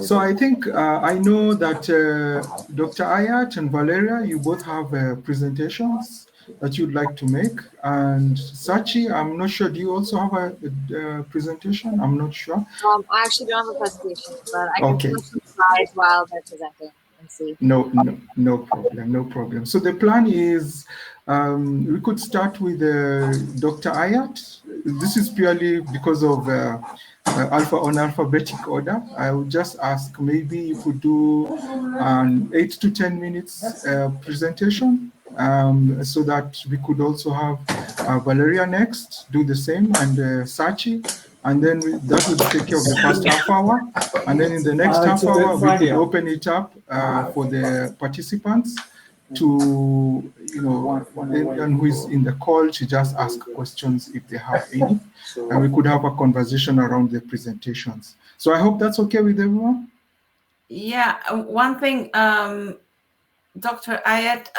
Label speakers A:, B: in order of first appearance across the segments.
A: So I think I know that Dr. Ayat and Valeria, you both have presentations that you'd like to make. And Sachi, I'm not sure, do you also have a presentation? I'm not sure.
B: I actually don't have a presentation, but I can put some slides while they're presenting and see.
A: No problem. So the plan is we could start with Dr. Ayat. This is purely because of on alphabetic order. I would just ask maybe you could do an 8 to 10 minutes presentation so that we could also have Valeria next, do the same, and Sachi. And then that would take care of the first half hour. And then in the next half hour, we could open it up for the participants to, and who is in the call to just ask questions if they have any. And we could have a conversation around the presentations. So I hope that's okay with everyone.
C: Yeah, one thing, Dr. Ayat,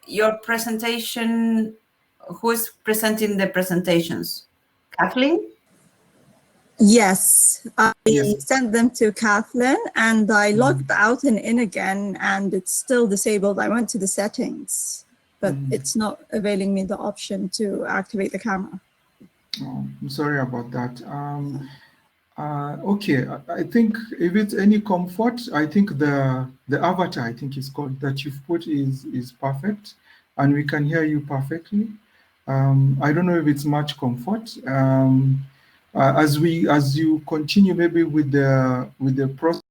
C: your presentation, who is presenting the presentations? Kathleen?
D: Yes, I sent them to Kathleen and I logged out and in again and it's still disabled. I went to the settings, but it's not availing me the option to activate the camera.
A: Oh, I'm sorry about that. Okay, I think if it's any comfort, I think the avatar, I think is called, that you've put is perfect and we can hear you perfectly. I don't know if it's much comfort. As you continue maybe with the process.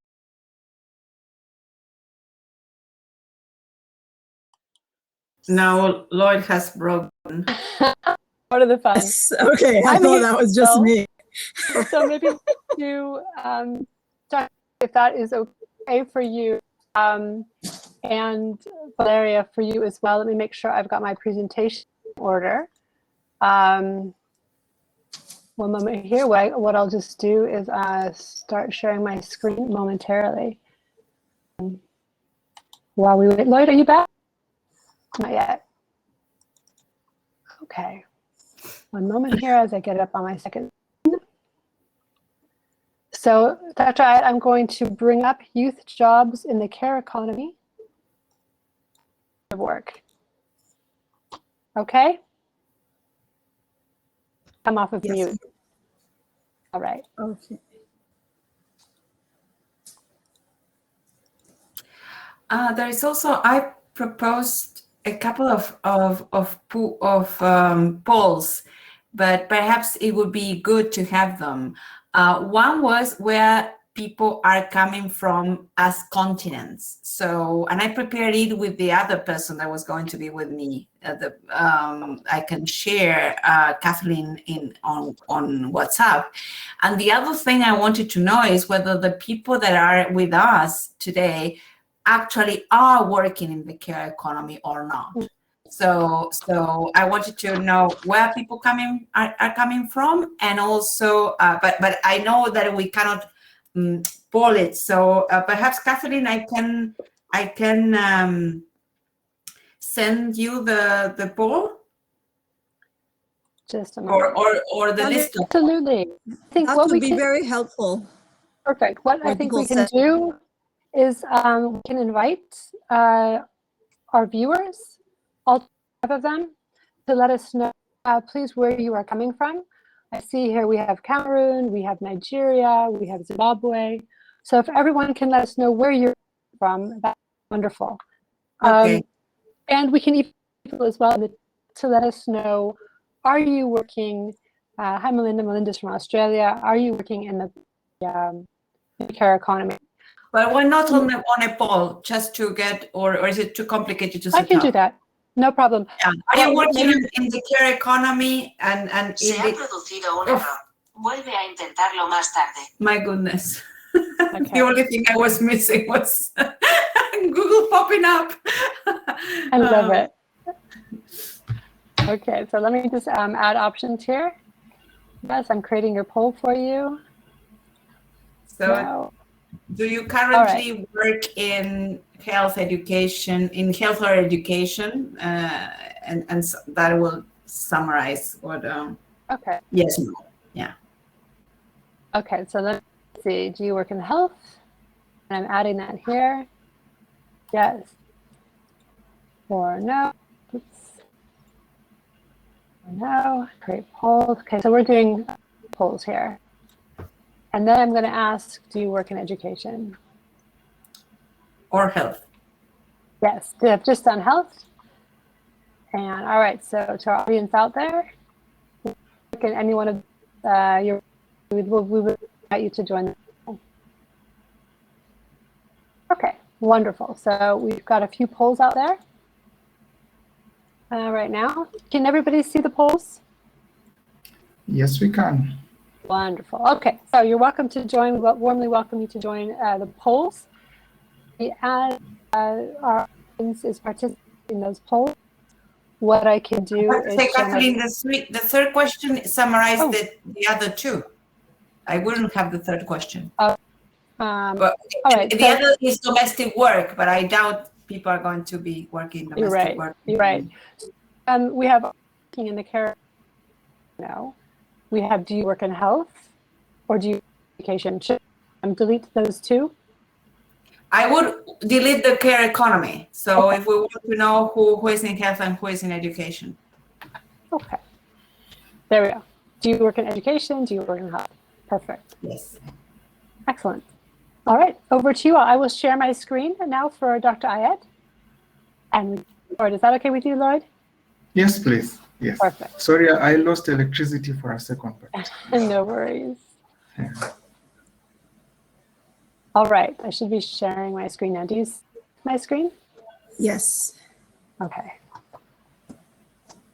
C: Now Lloyd has broken.
E: Part of the fun.
D: Okay, I thought that was just me.
E: So maybe do if that is okay for you, and Valeria for you as well. Let me make sure I've got my presentation in order. One moment here. What I'll just do is start sharing my screen momentarily. While we wait, Lloyd, are you back? Not yet. Okay. One moment here as I get it up on my second. So, Dr. Ayat, I'm going to bring up youth jobs in the care economy of work. Okay? I'm off of mute. All right.
D: Okay.
C: There is also, I proposed a couple of polls, but perhaps it would be good to have them. One was where people are coming from as continents. So, and I prepared it with the other person that was going to be with me. I can share Kathleen on WhatsApp. And the other thing I wanted to know is whether the people that are with us today actually are working in the care economy or not. So I wanted to know where people are coming from, and also, but I know that we cannot poll it. So perhaps Kathleen, I can send you the poll.
E: Just a moment.
C: Or the list.
E: Absolutely. I think
D: that would be very helpful.
E: Perfect. What I think we can do is we can invite our viewers, all 5 of them, to let us know, please, where you are coming from. I see here we have Cameroon, we have Nigeria, we have Zimbabwe. So if everyone can let us know where you're from, that's wonderful.
C: Okay.
E: And we can even people as well to let us know, are you working, hi Melinda, Melinda's from Australia, are you working in the care economy?
C: Well, we're not on a poll, just to get, or is it too complicated to set up?
E: I can do that. No problem.
C: Yeah. Are you working in the care economy and
F: Se ha producido un error. Vuelve a intentarlo más tarde.
C: My goodness.
E: Okay.
C: The only thing I was missing was Google popping up.
E: I love it. Okay, so let me just add options here. Yes, I'm creating your poll for you.
C: So, do you currently work in health education, health or education? And so that will summarize what.
E: Okay.
C: Yes. No. Yeah.
E: Okay, so let's let's see, do you work in health? And I'm adding that here. Yes. Or no. Oops. Or no. Create polls. Okay, so we're doing polls here. And then I'm going to ask, do you work in education?
C: Or health.
E: Yes, I've just done health. And all right, so to our audience out there, can any one of we would invite you to join the poll. Okay, wonderful. So we've got a few polls out there right now. Can everybody see the polls?
A: Yes, we can.
E: Wonderful. Okay, so you're welcome to join. Warmly welcome you to join the polls. As our audience is participating in those polls, what I can do is
C: Kathleen, the third question summarized the other two. I wouldn't have the third question. But
E: all right,
C: the other is domestic work, but I doubt people are going to be working domestic work.
E: You're right. We have working in the care. No, we have. Do you work in health, or do you work in education? Should I delete those two?
C: I would delete the care economy. So if we want to know who is in health and who is in education.
E: Okay. There we go. Do you work in education? Do you work in health? Perfect.
C: Yes.
E: Excellent. All right, over to you. I will share my screen now for Dr. Ayed. And Lloyd, is that okay with you, Lloyd?
A: Yes, please. Yes.
E: Perfect.
A: Sorry, I lost electricity for a second. But...
E: No worries.
A: Yeah.
E: All right, I should be sharing my screen now. Do you see my screen?
D: Yes.
E: Okay.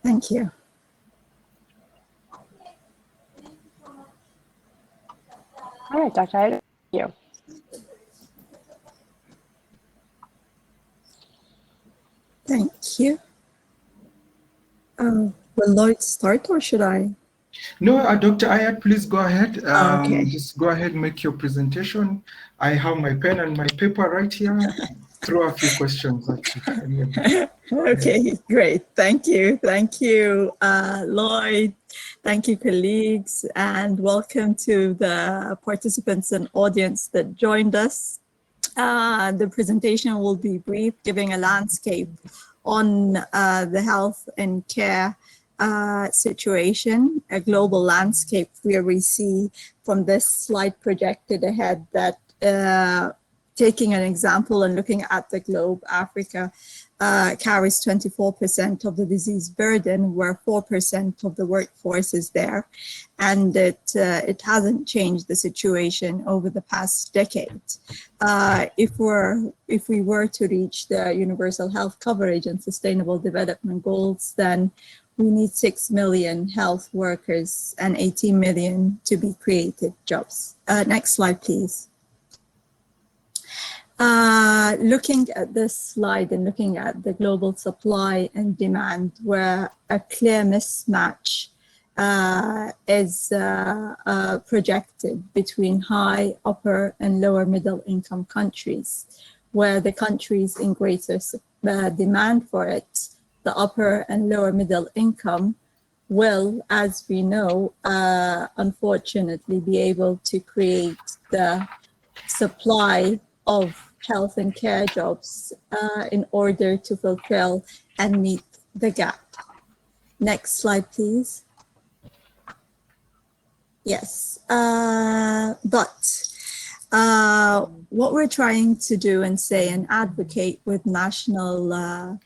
D: Thank you.
E: All right, Dr. Ayed, thank you.
D: Thank you. Will Lloyd start or should I?
A: No, Dr. Ayed, please go ahead.
D: Okay.
A: Just go ahead and make your presentation. I have my pen and my paper right here. Throw a few questions at you.
D: Okay, great. Thank you. Thank you, Lloyd. Thank you, colleagues, and welcome to the participants and audience that joined us. The presentation will be brief, giving a landscape on the health and care situation, a global landscape where we see from this slide projected ahead that taking an example and looking at the globe, Africa carries 24% of the disease burden, where 4% of the workforce is there. And it hasn't changed the situation over the past decade. If we were to reach the universal health coverage and sustainable development goals, then we need 6 million health workers and 18 million to be created jobs. Next slide, please. Looking at this slide and looking at the global supply and demand, where a clear mismatch is projected between high, upper, and lower middle income countries, where the countries in greater demand for it, the upper and lower middle income, will, as we know, unfortunately be able to create the supply of health and care jobs in order to fulfill and meet the gap. Next slide, please. Yes, but what we're trying to do and say and advocate with national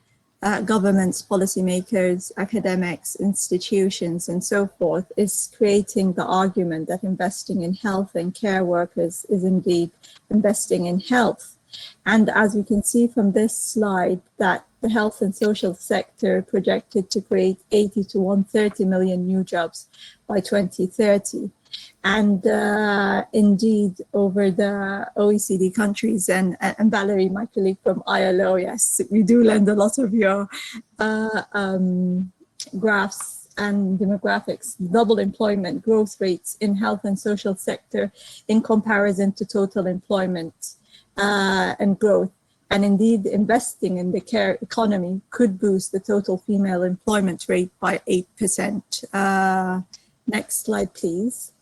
D: governments, policymakers, academics, institutions, and so forth is creating the argument that investing in health and care workers is indeed investing in health. And as we can see from this slide, that the health and social sector projected to create 80 to 130 million new jobs by 2030. And indeed, over the OECD countries, and Valerie, my colleague from ILO, yes, we do lend a lot of your graphs and demographics, double employment growth rates in health and social sector in comparison to total employment and growth. And indeed, investing in the care economy could boost the total female employment rate by 8%. Next slide, please.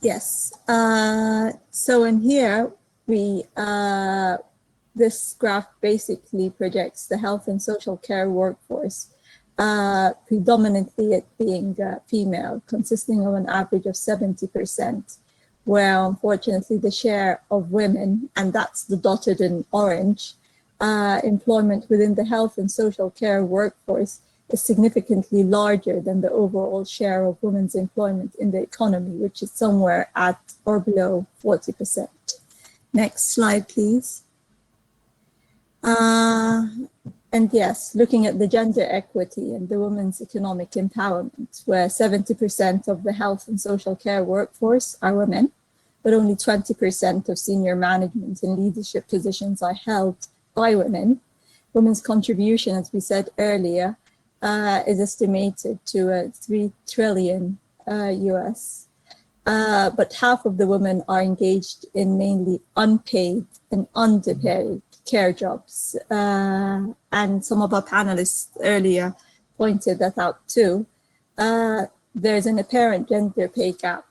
D: Yes. So in here, this graph basically projects the health and social care workforce, predominantly it being female, consisting of an average of 70%, where unfortunately the share of women, and that's the dotted in orange, employment within the health and social care workforce is significantly larger than the overall share of women's employment in the economy, which is somewhere at or below 40%. Next slide, please. And yes, looking at the gender equity and the women's economic empowerment, where 70% of the health and social care workforce are women, but only 20% of senior management and leadership positions are held by women. Women's contribution, as we said earlier, is estimated to 3 trillion US. But half of the women are engaged in mainly unpaid and underpaid care jobs. And some of our panelists earlier pointed that out too. There's an apparent gender pay gap.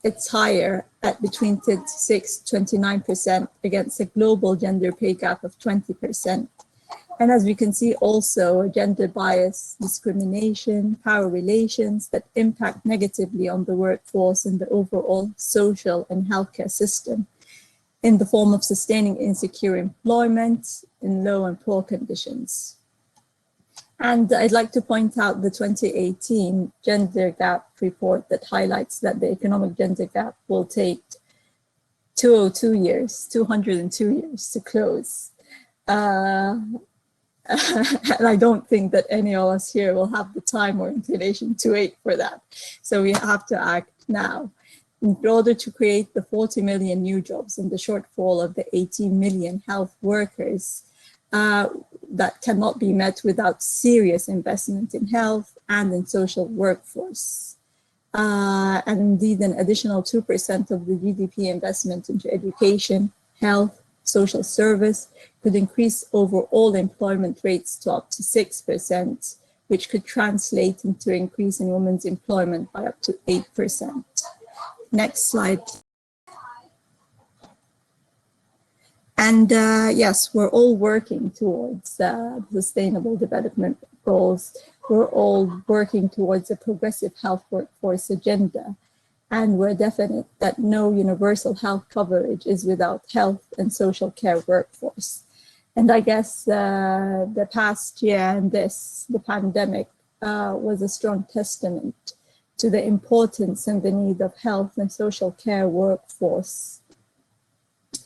D: It's higher at between 26-29% against a global gender pay gap of 20%. And as we can see also, gender bias, discrimination, power relations that impact negatively on the workforce and the overall social and healthcare system in the form of sustaining insecure employment in low and poor conditions. And I'd like to point out the 2018 gender gap report that highlights that the economic gender gap will take 202 years to close. And I don't think that any of us here will have the time or inclination to wait for that. So we have to act now. In order to create the 40 million new jobs and the shortfall of the 18 million health workers, that cannot be met without serious investment in health and in social workforce. And indeed, an additional 2% of the GDP investment into education, health, social service could increase overall employment rates to up to 6%, which could translate into an increase in women's employment by up to 8%. Next slide. And yes, we're all working towards sustainable development goals. We're all working towards a progressive health workforce agenda. And we're definite that no universal health coverage is without health and social care workforce. And I guess the past year and the pandemic was a strong testament to the importance and the need of health and social care workforce.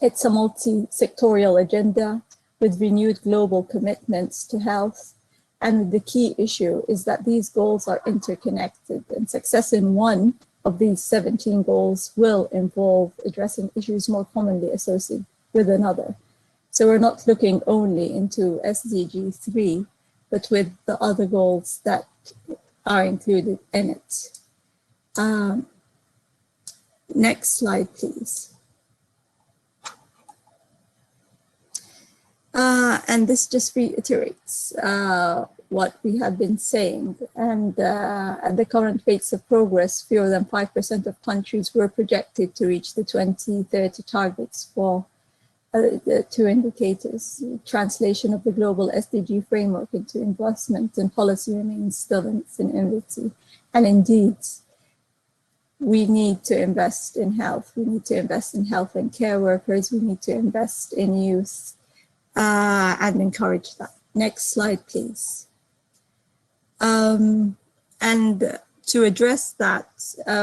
D: It's a multi-sectorial agenda with renewed global commitments to health. And the key issue is that these goals are interconnected, and success in one of these 17 goals will involve addressing issues more commonly associated with another. So we're not looking only into SDG 3, but with the other goals that are included in it. Next slide, please. And this just reiterates what we have been saying. And at the current rates of progress, fewer than 5% of countries were projected to reach the 2030 targets for the two indicators. Translation of the global SDG framework into investment and policy remains still in its infancy. And indeed, we need to invest in health. We need to invest in health and care workers. We need to invest in youth and encourage that. Next slide, please. And to address that,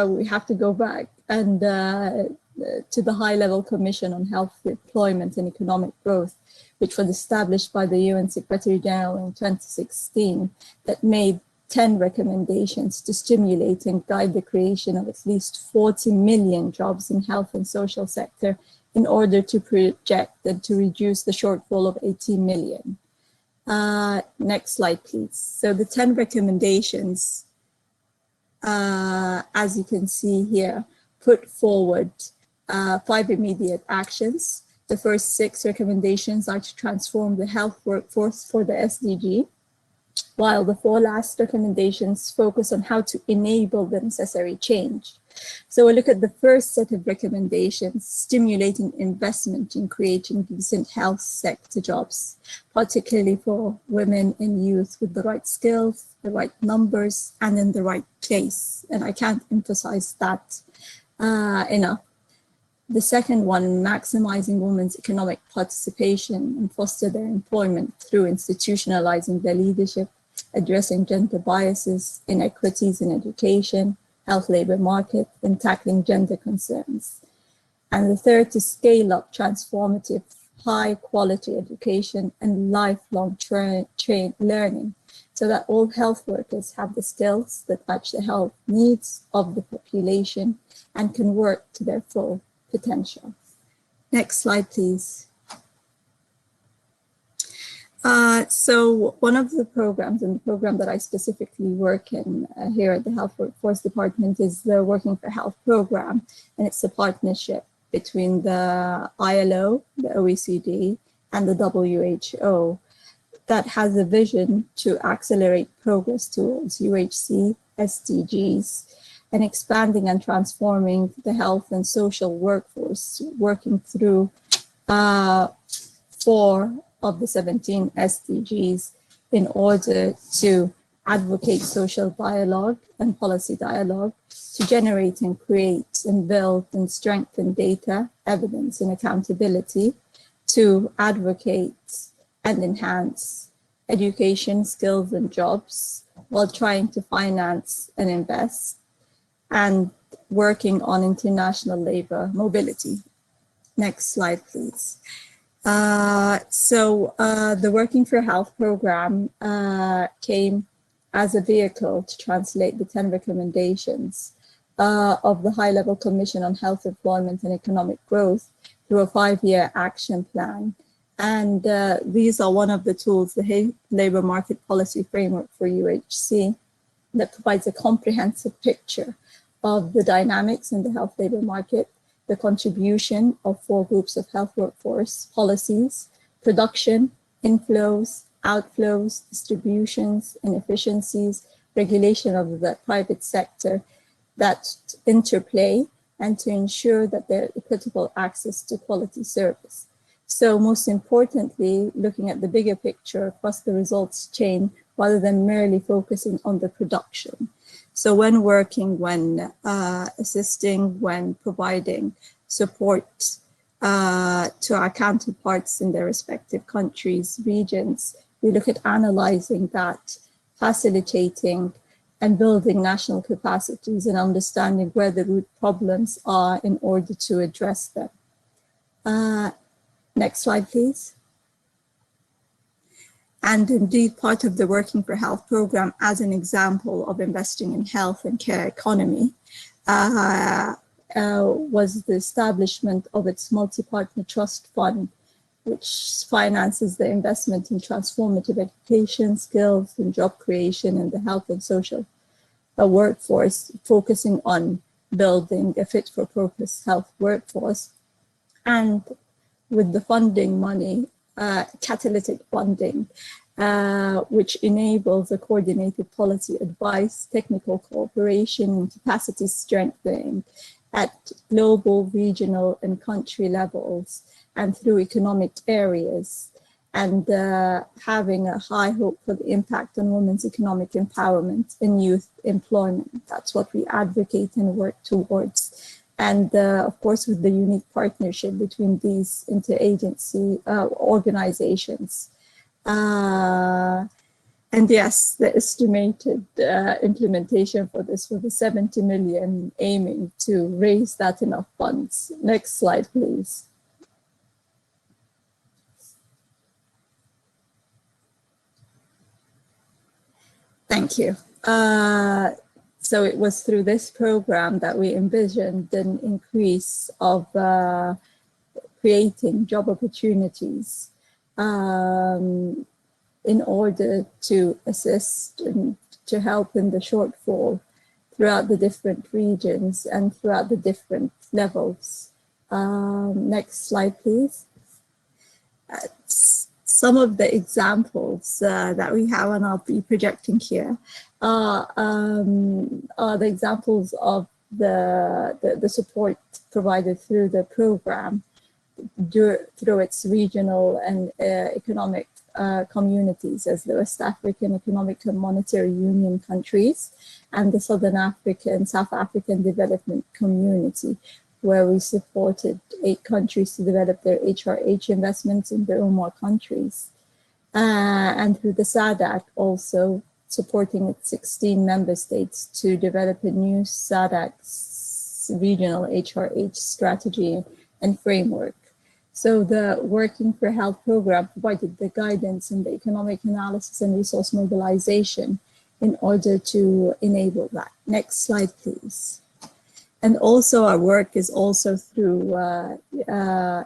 D: we have to go back and to the High-Level Commission on Health, Employment and Economic Growth, which was established by the UN Secretary General in 2016, that made 10 recommendations to stimulate and guide the creation of at least 40 million jobs in health and social sector in order to project and to reduce the shortfall of 18 million. Next slide, please. So the 10 recommendations, as you can see here, put forward 5 immediate actions. The first 6 recommendations are to transform the health workforce for the SDG, while the 4 last recommendations focus on how to enable the necessary change. So we'll look at the first set of recommendations, stimulating investment in creating decent health sector jobs, particularly for women and youth with the right skills, the right numbers, and in the right place. And I can't emphasize that enough. The second one, maximizing women's economic participation and foster their employment through institutionalizing their leadership, addressing gender biases, inequities in education, health labor market, and tackling gender concerns. And the third, to scale up transformative, high quality education and lifelong learning so that all health workers have the skills that match the health needs of the population and can work to their full potential. Next slide, please. So one of the programs, and the program that I specifically work in here at the Health Workforce Department, is the Working for Health program, and it's a partnership between the ILO, the OECD, and the WHO that has a vision to accelerate progress towards UHC SDGs and expanding and transforming the health and social workforce, working through 4 of the 17 SDGs in order to advocate social dialogue and policy dialogue, to generate and create and build and strengthen data, evidence, and accountability, to advocate and enhance education, skills, and jobs, while trying to finance and invest, and working on international labor mobility. Next slide, please. The Working for Health program came as a vehicle to translate the 10 recommendations of the High-Level Commission on Health, Employment and Economic Growth through a 5-year action plan. And these are one of the tools, the Labor Market Policy Framework for UHC, that provides a comprehensive picture of the dynamics in the health labor market, the contribution of 4 groups of health workforce policies, production, inflows, outflows, distributions, inefficiencies, regulation of the private sector that interplay, and to ensure that there is equitable access to quality service. So most importantly, looking at the bigger picture across the results chain, rather than merely focusing on the production. So when working, when assisting, when providing support to our counterparts in their respective countries, regions, we look at analyzing that, facilitating and building national capacities and understanding where the root problems are in order to address them. Next slide, please. And indeed, part of the Working for Health program, as an example of investing in health and care economy, was the establishment of its multi-partner trust fund, which finances the investment in transformative education, skills, and job creation in the health and social workforce, focusing on building a fit-for-purpose health workforce. And with the funding money, catalytic funding, which enables a coordinated policy advice, technical cooperation, and capacity strengthening at global, regional, and country levels, and through economic areas, and having a high hope for the impact on women's economic empowerment and youth employment. That's what we advocate and work towards. And of course, with the unique partnership between these interagency organizations. And yes, the estimated implementation for this was the 70 million, aiming to raise that enough funds. Next slide, please. Thank you. So it was through this program that we envisioned an increase of creating job opportunities in order to assist and to help in the shortfall throughout the different regions and throughout the different levels. Next slide, please. Some of the examples that we have, and I'll be projecting here, are the examples of the support provided through the program through its regional and economic communities as the West African Economic and Monetary Union countries and the South African Development Community, where we supported 8 countries to develop their HRH investments in their own countries. And through the SADC also supporting its 16 member states to develop a new SADC regional HRH strategy and framework. So the Working for Health program provided the guidance and the economic analysis and resource mobilization in order to enable that. Next slide, please. And also our work is also through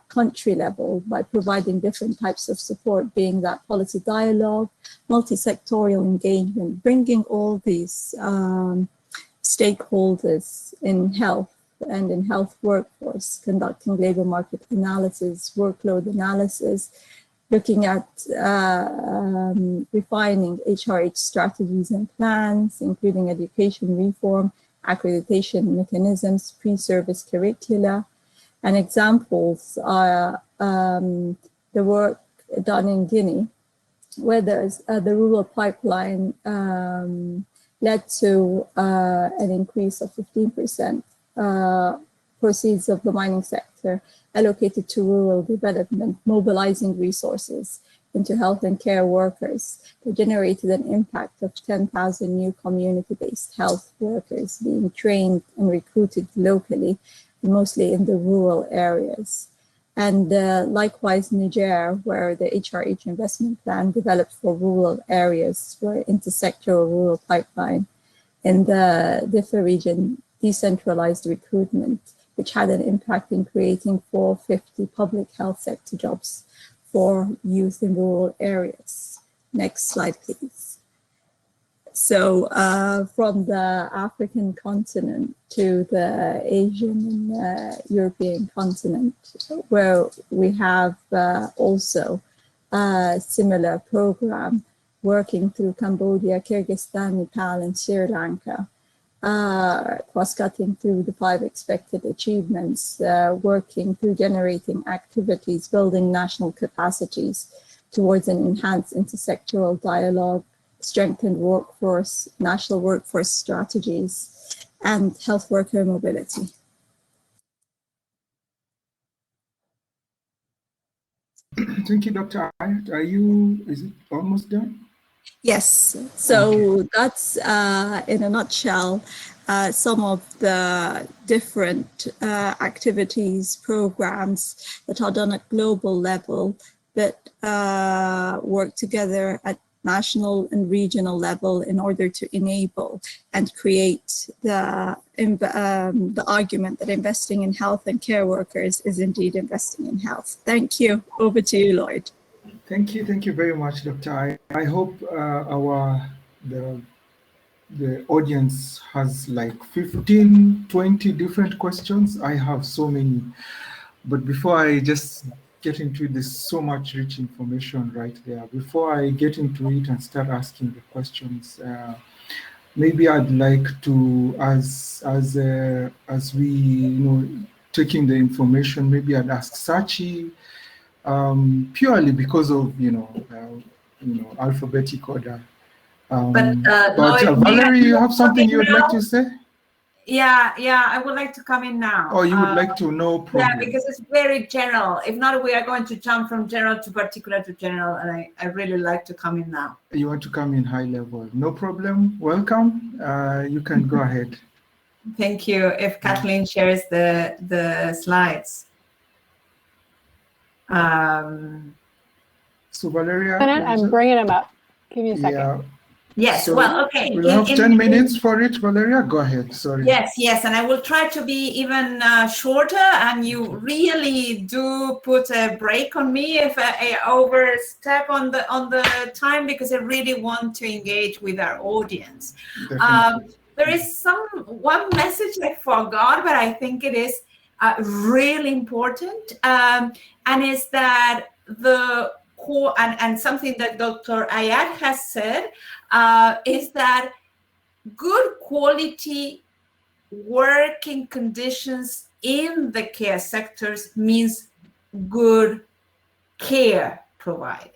D: country level by providing different types of support, being that policy dialogue, multi-sectorial engagement, bringing all these stakeholders in health and in health workforce, conducting labor market analysis, workload analysis, looking at refining HRH strategies and plans, including education reform, accreditation mechanisms, pre-service curricula. And examples are the work done in Guinea, where there's the rural pipeline led to an increase of 15% proceeds of the mining sector allocated to rural development, mobilizing resources into health and care workers. They generated an impact of 10,000 new community-based health workers being trained and recruited locally, mostly in the rural areas. And likewise, Niger, where the HRH investment plan developed for rural areas, where intersectoral rural pipeline in the Diffa region, decentralized recruitment, which had an impact in creating 450 public health sector jobs for youth in rural areas. Next slide, please. So from the African continent to the Asian and European continent, where we have also a similar program working through Cambodia, Kyrgyzstan, Nepal, and Sri Lanka, cross-cutting through the 5 expected achievements, working through generating activities, building national capacities towards an enhanced intersectoral dialogue, strengthened workforce, national workforce strategies, and health worker mobility.
A: Thank you, Dr. Ayat. Is it almost done?
D: Yes, so
A: Okay.
D: that's in a nutshell some of the different activities, programs that are done at global level that work together at national and regional level in order to enable and create the argument that investing in health and care workers is indeed investing in health. Thank you. Over to you, Lloyd.
A: Thank you very much, Dr. I hope the audience has like 15, 20 different questions. I have so many, but before I just get into it, there's so much rich information right there. Before I get into it and start asking the questions, maybe I'd like to, as we taking the information, maybe I'd ask Sachi. Purely because of alphabetic order. But
C: Lloyd,
A: Valerie, you have something you would like to say?
C: Yeah, I would like to come in now.
A: Oh, you would like to know? Problem.
C: Yeah, because it's very general. If not, we are going to jump from general to particular to general, and I really like to come in now.
A: You want to come in high level? No problem. Welcome. You can go ahead.
C: Thank you. If Kathleen shares the slides.
A: So Valeria,
E: I'm bringing them up. Give me a second.
A: Yeah.
C: Yes. So well, okay.
A: We'll have 10 minutes for it, Valeria. Go ahead. Sorry.
C: Yes, and I will try to be even shorter. And you really do put a break on me if I overstep on the time, because I really want to engage with our audience. There is one message I forgot, but I think it is really important, and is that the core and something that Dr. Ayat has said is that good quality working conditions in the care sectors means good care provided.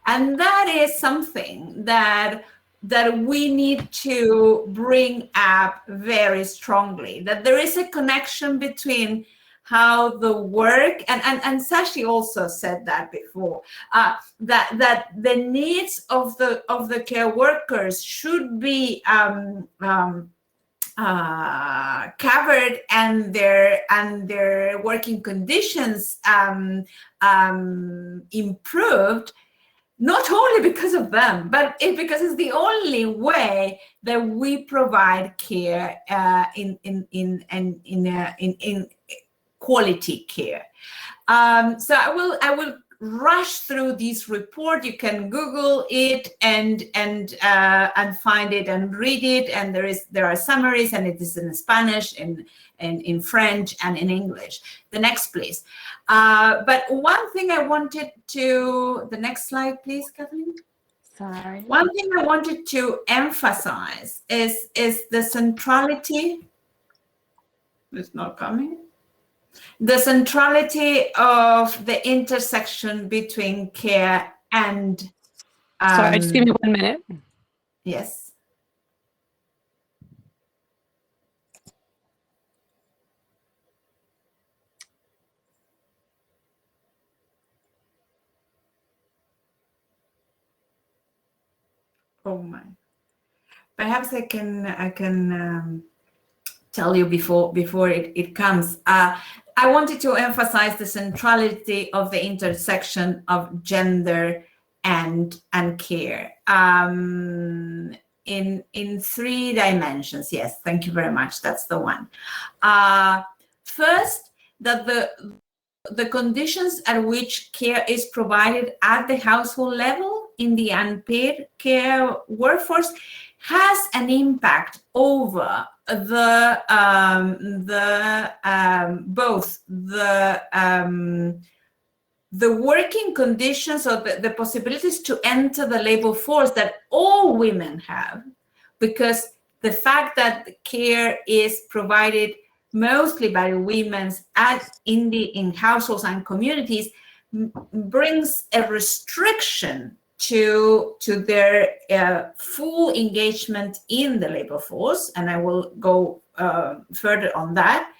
C: And that is something that we need to bring up very strongly, that there is a connection between how the work, and Sashi also said that before, that the needs of the care workers should be covered, and their working conditions improved, not only because of them, but because it's the only way that we provide care in quality care. So I will rush through this report. You can Google it and find it and read it. And there are summaries, and it is in Spanish, in French, and in English. The next, please. But one thing I wanted to, the next slide, please, Kathleen.
E: Sorry.
C: One thing I wanted to emphasize is the centrality. It's not coming. The centrality of the intersection between care and.
E: Sorry, just give me 1 minute.
C: Yes. Oh my. Perhaps I can tell you before it comes. I wanted to emphasize the centrality of the intersection of gender and care in 3 dimensions. Yes, thank you very much. That's the one. First, that the conditions at which care is provided at the household level in the unpaid care workforce has an impact over both the working conditions, or the possibilities to enter the labor force that all women have, because the fact that the care is provided mostly by women in households and communities brings a restriction to their full engagement in the labor force, and I will go further on that.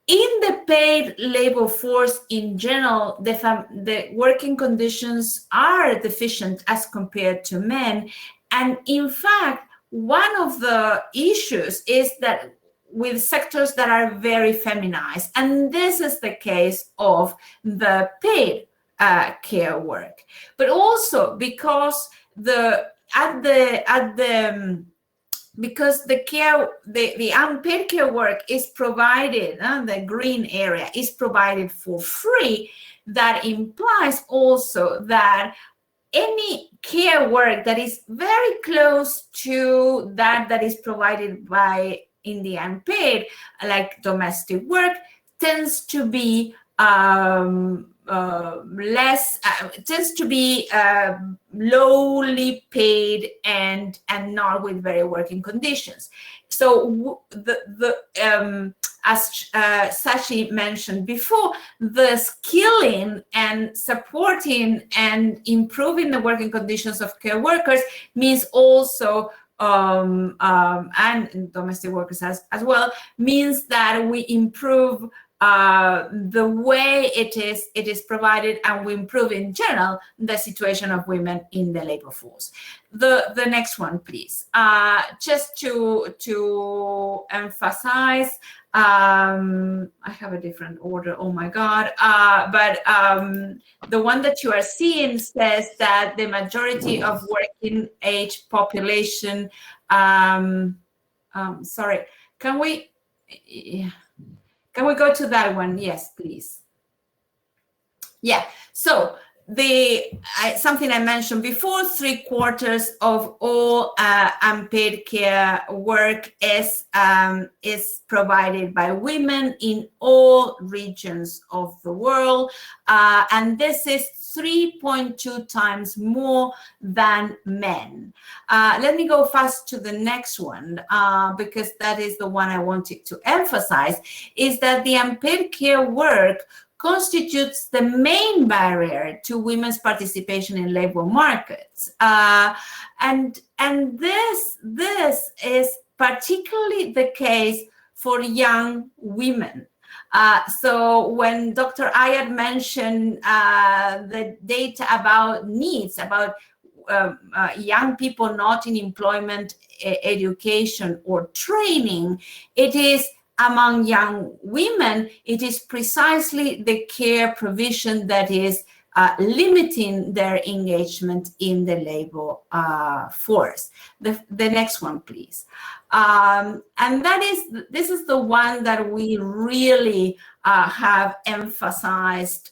C: In the paid labor force in general, the working conditions are deficient as compared to men, and in fact, one of the issues is that with sectors that are very feminized, and this is the case of the paid care work, but also because because the unpaid care work is provided, the green area is provided for free. That implies also that any care work that is very close to that is provided by in the unpaid, like domestic work, tends to be lowly paid and not with very working conditions. So as Sashi mentioned before, the skilling and supporting and improving the working conditions of care workers means also and domestic workers as well, means that we improve the way it is provided, and we improve in general the situation of women in the labor force. The next one, please. Just to emphasize, I have a different order. Oh my God! But the one that you are seeing says that the majority of working age population. Sorry, can we? Yeah. Can we go to that one? Yes, please. Yeah, so something I mentioned before, 3/4 of all unpaid care work is provided by women in all regions of the world, and this is 3.2 times more than men. Let me go fast to the next one, because that is the one I wanted to emphasize, is that the unpaid care work constitutes the main barrier to women's participation in labor markets. And this is particularly the case for young women. So when Dr. Ayad mentioned the data about needs, about young people not in employment, education, or training, it is among young women, it is precisely the care provision that is limiting their engagement in the labor force. The next one, please. And this is the one that we really have emphasized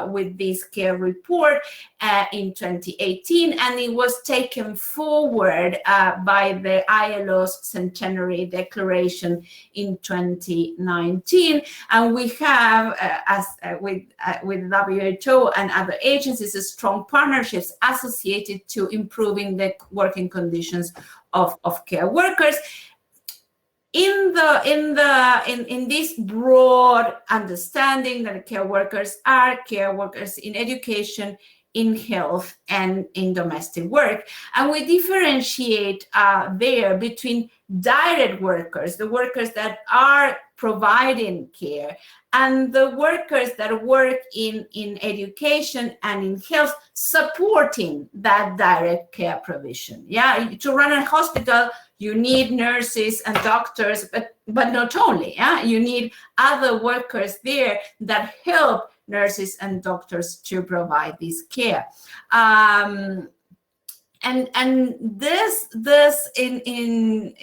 C: with this care report in 2018, and it was taken forward by the ILO's Centenary Declaration in 2019. And we have, with WHO and other agencies, strong partnerships associated to improving the working conditions of care workers. In this broad understanding that care workers are care workers in education, in health, and in domestic work. And we differentiate there between direct workers, the workers that are providing care, and the workers that work in education and in health, supporting that direct care provision. Yeah, to run a hospital, you need nurses and doctors, but not only. Yeah, you need other workers there that help nurses and doctors to provide this care. And this in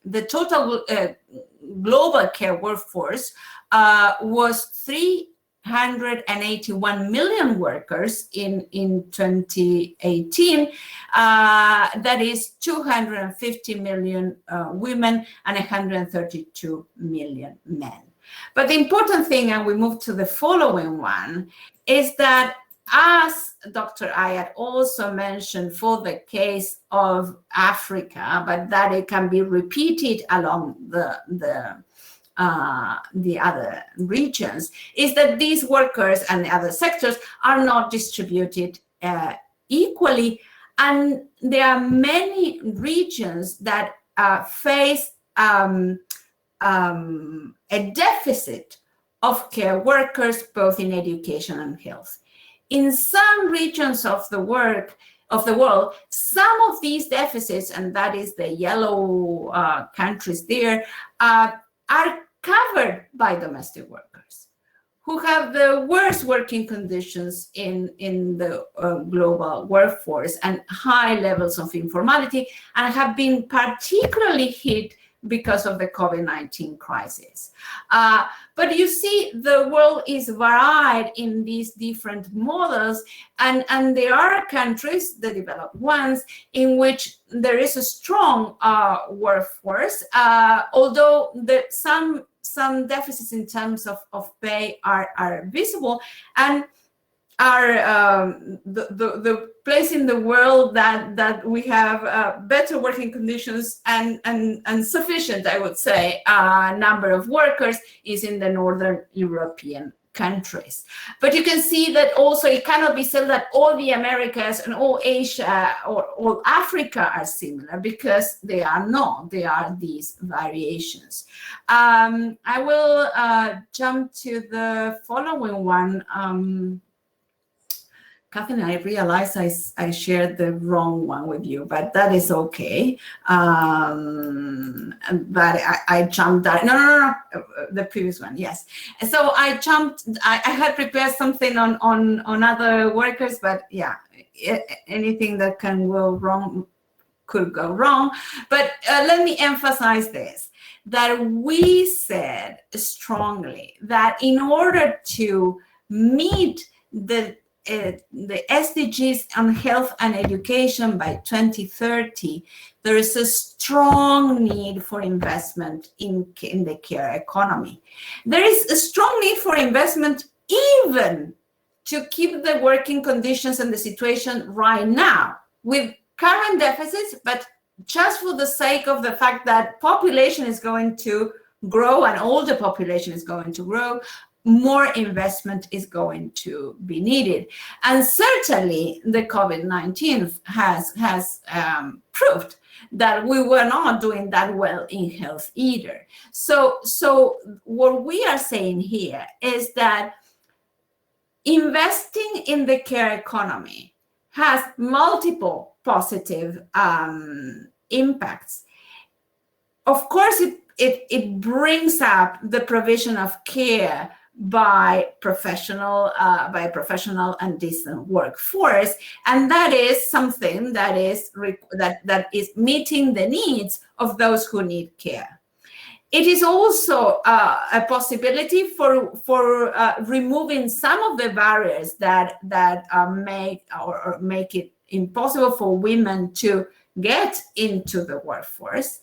C: the total global care workforce was 381 million workers in 2018. That is 250 million women and 132 million men. But the important thing, and we move to the following one, is that as Dr. Ayad also mentioned for the case of Africa, but that it can be repeated along the other regions, is that these workers and the other sectors are not distributed equally. And there are many regions that face a deficit of care workers, both in education and health. In some regions of the world, some of these deficits, and that is the yellow countries there, are covered by domestic workers who have the worst working conditions in the global workforce and high levels of informality, and have been particularly hit because of the COVID-19 crisis. But you see, the world is varied in these different models, and there are countries, the developed ones, in which there is a strong workforce, although some deficits in terms of pay are visible, and are the place in the world that we have better working conditions and sufficient, I would say, number of workers is in the Northern European countries. But you can see that also it cannot be said that all the Americas and all Asia or all Africa are similar, because they are not. There are these variations. I will jump to the following one. Catherine, I realized I shared the wrong one with you, but that is okay. But I jumped that. No, the previous one, yes. So I jumped, I had prepared something on other workers, but yeah, anything that can go wrong could go wrong. But let me emphasize this, that we said strongly that in order to meet the the SDGs on health and education by 2030, there is a strong need for investment in the care economy. There is a strong need for investment even to keep the working conditions and the situation right now with current deficits, but just for the sake of the fact that population is going to grow and older population is going to grow, more investment is going to be needed. And certainly the COVID-19 has proved that we were not doing that well in health either. So what we are saying here is that investing in the care economy has multiple positive impacts. Of course, it brings up the provision of care by professional and decent workforce, and that is something that is meeting the needs of those who need care. It is also a possibility for removing some of the barriers that make it impossible for women to get into the workforce.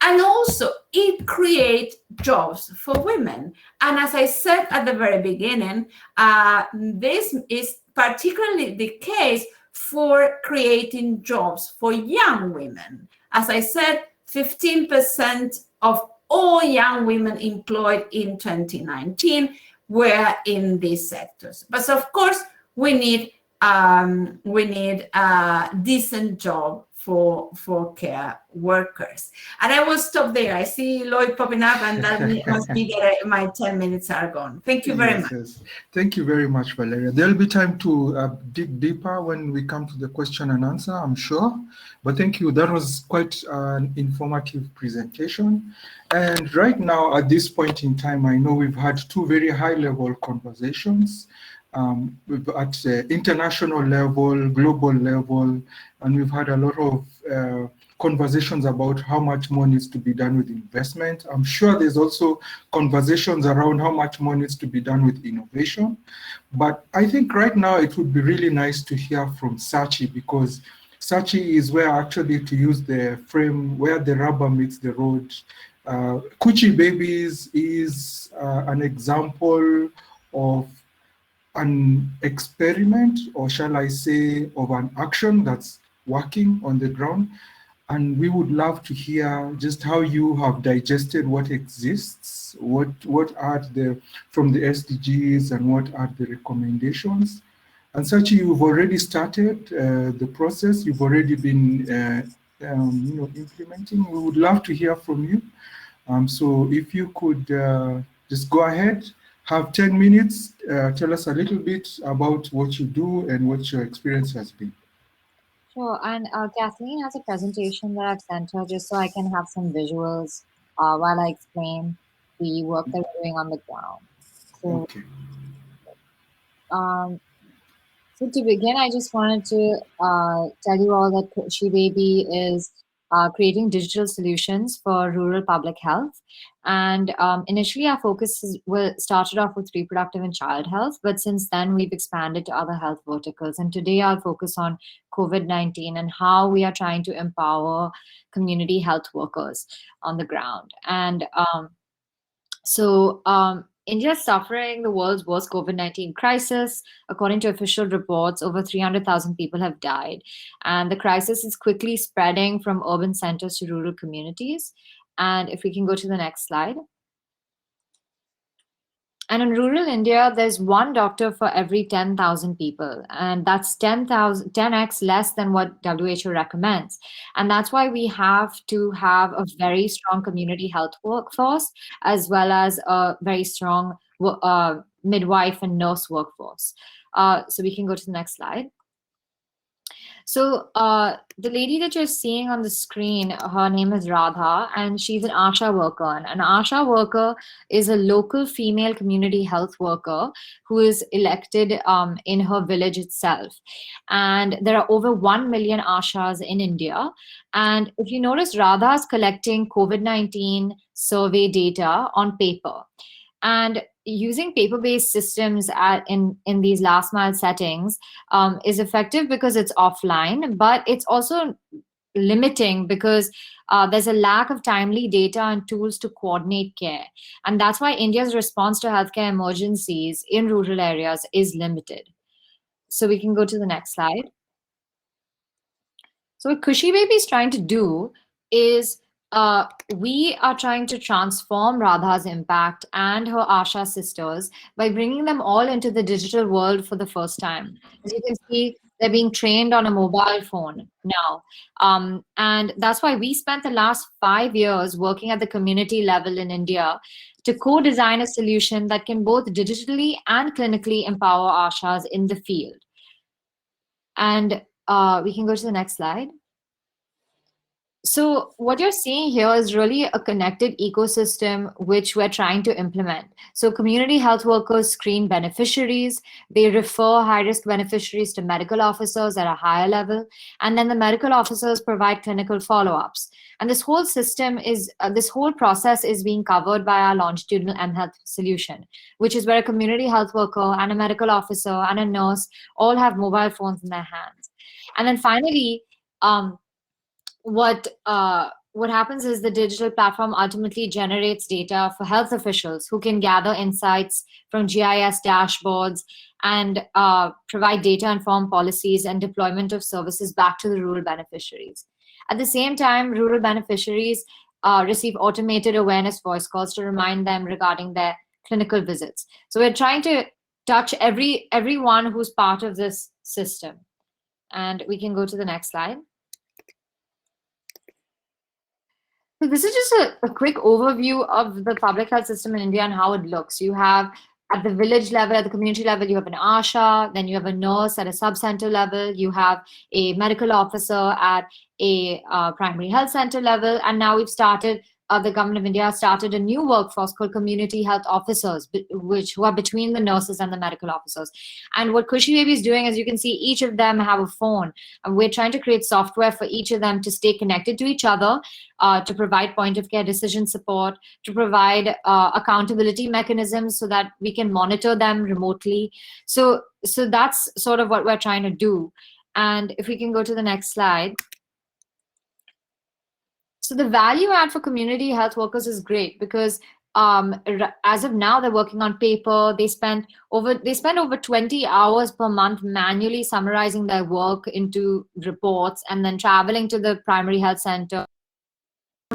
C: And also it creates jobs for women. And as I said at the very beginning, this is particularly the case for creating jobs for young women. As I said, 15% of all young women employed in 2019 were in these sectors. But of course, we need a decent job for care workers. And I will stop there. I see Lloyd popping up, and that must be that my 10 minutes are gone. Thank you very much.
A: Yes. Thank you very much, Valeria. There'll be time to dig deeper when we come to the question and answer, I'm sure. But thank you. That was quite an informative presentation. And right now, at this point in time, I know we've had two very high-level conversations at international level, global level, and we've had a lot of conversations about how much more needs to be done with investment. I'm sure there's also conversations around how much more needs to be done with innovation. But I think right now it would be really nice to hear from Sachi, because Sachi is where actually, to use the frame, where the rubber meets the road. Coochie Babies is an example of an experiment, or shall I say, of an action that's working on the ground. And we would love to hear just how you have digested what exists, what are from the SDGs, and what are the recommendations. And Sachi, you've already started the process. You've already been implementing. We would love to hear from you. So if you could just go ahead, have 10 minutes, tell us a little bit about what you do and what your experience has been.
B: Sure, and Kathleen has a presentation that I've sent her just so I can have some visuals while I explain the work that we're doing on the ground. So,
A: okay.
B: So to begin, I just wanted to tell you all that Coochie Baby is creating digital solutions for rural public health. And initially our focus started off with reproductive and child health, but since then we've expanded to other health verticals. And today I'll focus on COVID-19 and how we are trying to empower community health workers on the ground. And India is suffering the world's worst COVID-19 crisis. According to official reports, over 300,000 people have died. And the crisis is quickly spreading from urban centers to rural communities. And if we can go to the next slide. And in rural India, there's one doctor for every 10,000 people. And that's 10x less than what WHO recommends. And that's why we have to have a very strong community health workforce, as well as a very strong midwife and nurse workforce. So we can go to the next slide. So the lady that you're seeing on the screen, her name is Radha, and she's an ASHA worker. And an ASHA worker is a local female community health worker who is elected in her village itself. And there are over 1 million ASHAs in India. And if you notice, Radha is collecting COVID-19 survey data on paper. And using paper-based systems in these last mile settings is effective because it's offline, but it's also limiting because there's a lack of timely data and tools to coordinate care. And that's why India's response to healthcare emergencies in rural areas is limited. So we can go to the next slide. So what Khushi Baby is trying to do is we are trying to transform Radha's impact and her Asha sisters by bringing them all into the digital world for the first time. As you can see, they're being trained on a mobile phone now. And that's why we spent the last 5 years working at the community level in India to co-design a solution that can both digitally and clinically empower Ashas in the field. And we can go to the next slide. So what you're seeing here is really a connected ecosystem which we're trying to implement. So community health workers screen beneficiaries, they refer high-risk beneficiaries to medical officers at a higher level, and then the medical officers provide clinical follow-ups. And this whole system is, this whole process is being covered by our longitudinal mHealth solution, which is where a community health worker and a medical officer and a nurse all have mobile phones in their hands. And then finally, what happens is the digital platform ultimately generates data for health officials who can gather insights from GIS dashboards and provide data-informed policies and deployment of services back to the rural beneficiaries. At the same time, rural beneficiaries receive automated awareness voice calls to remind them regarding their clinical visits. So we're trying to touch everyone who's part of this system. And we can go to the next slide. So this is just a quick overview of the public health system in India and how it looks. You have at the village level, at the community level, you have an ASHA, then you have a nurse at a sub-center level, you have a medical officer at a primary health center level, and now we've started, the government of India has started a new workforce called community health officers, who are between the nurses and the medical officers. And what Khushi Baby is doing, as you can see, each of them have a phone, and we're trying to create software for each of them to stay connected to each other, to provide point of care decision support, to provide accountability mechanisms so that we can monitor them remotely. So that's sort of what we're trying to do. And if we can go to the next slide. So the value add for community health workers is great because as of now, they're working on paper. They spend over 20 hours per month manually summarizing their work into reports and then traveling to the primary health center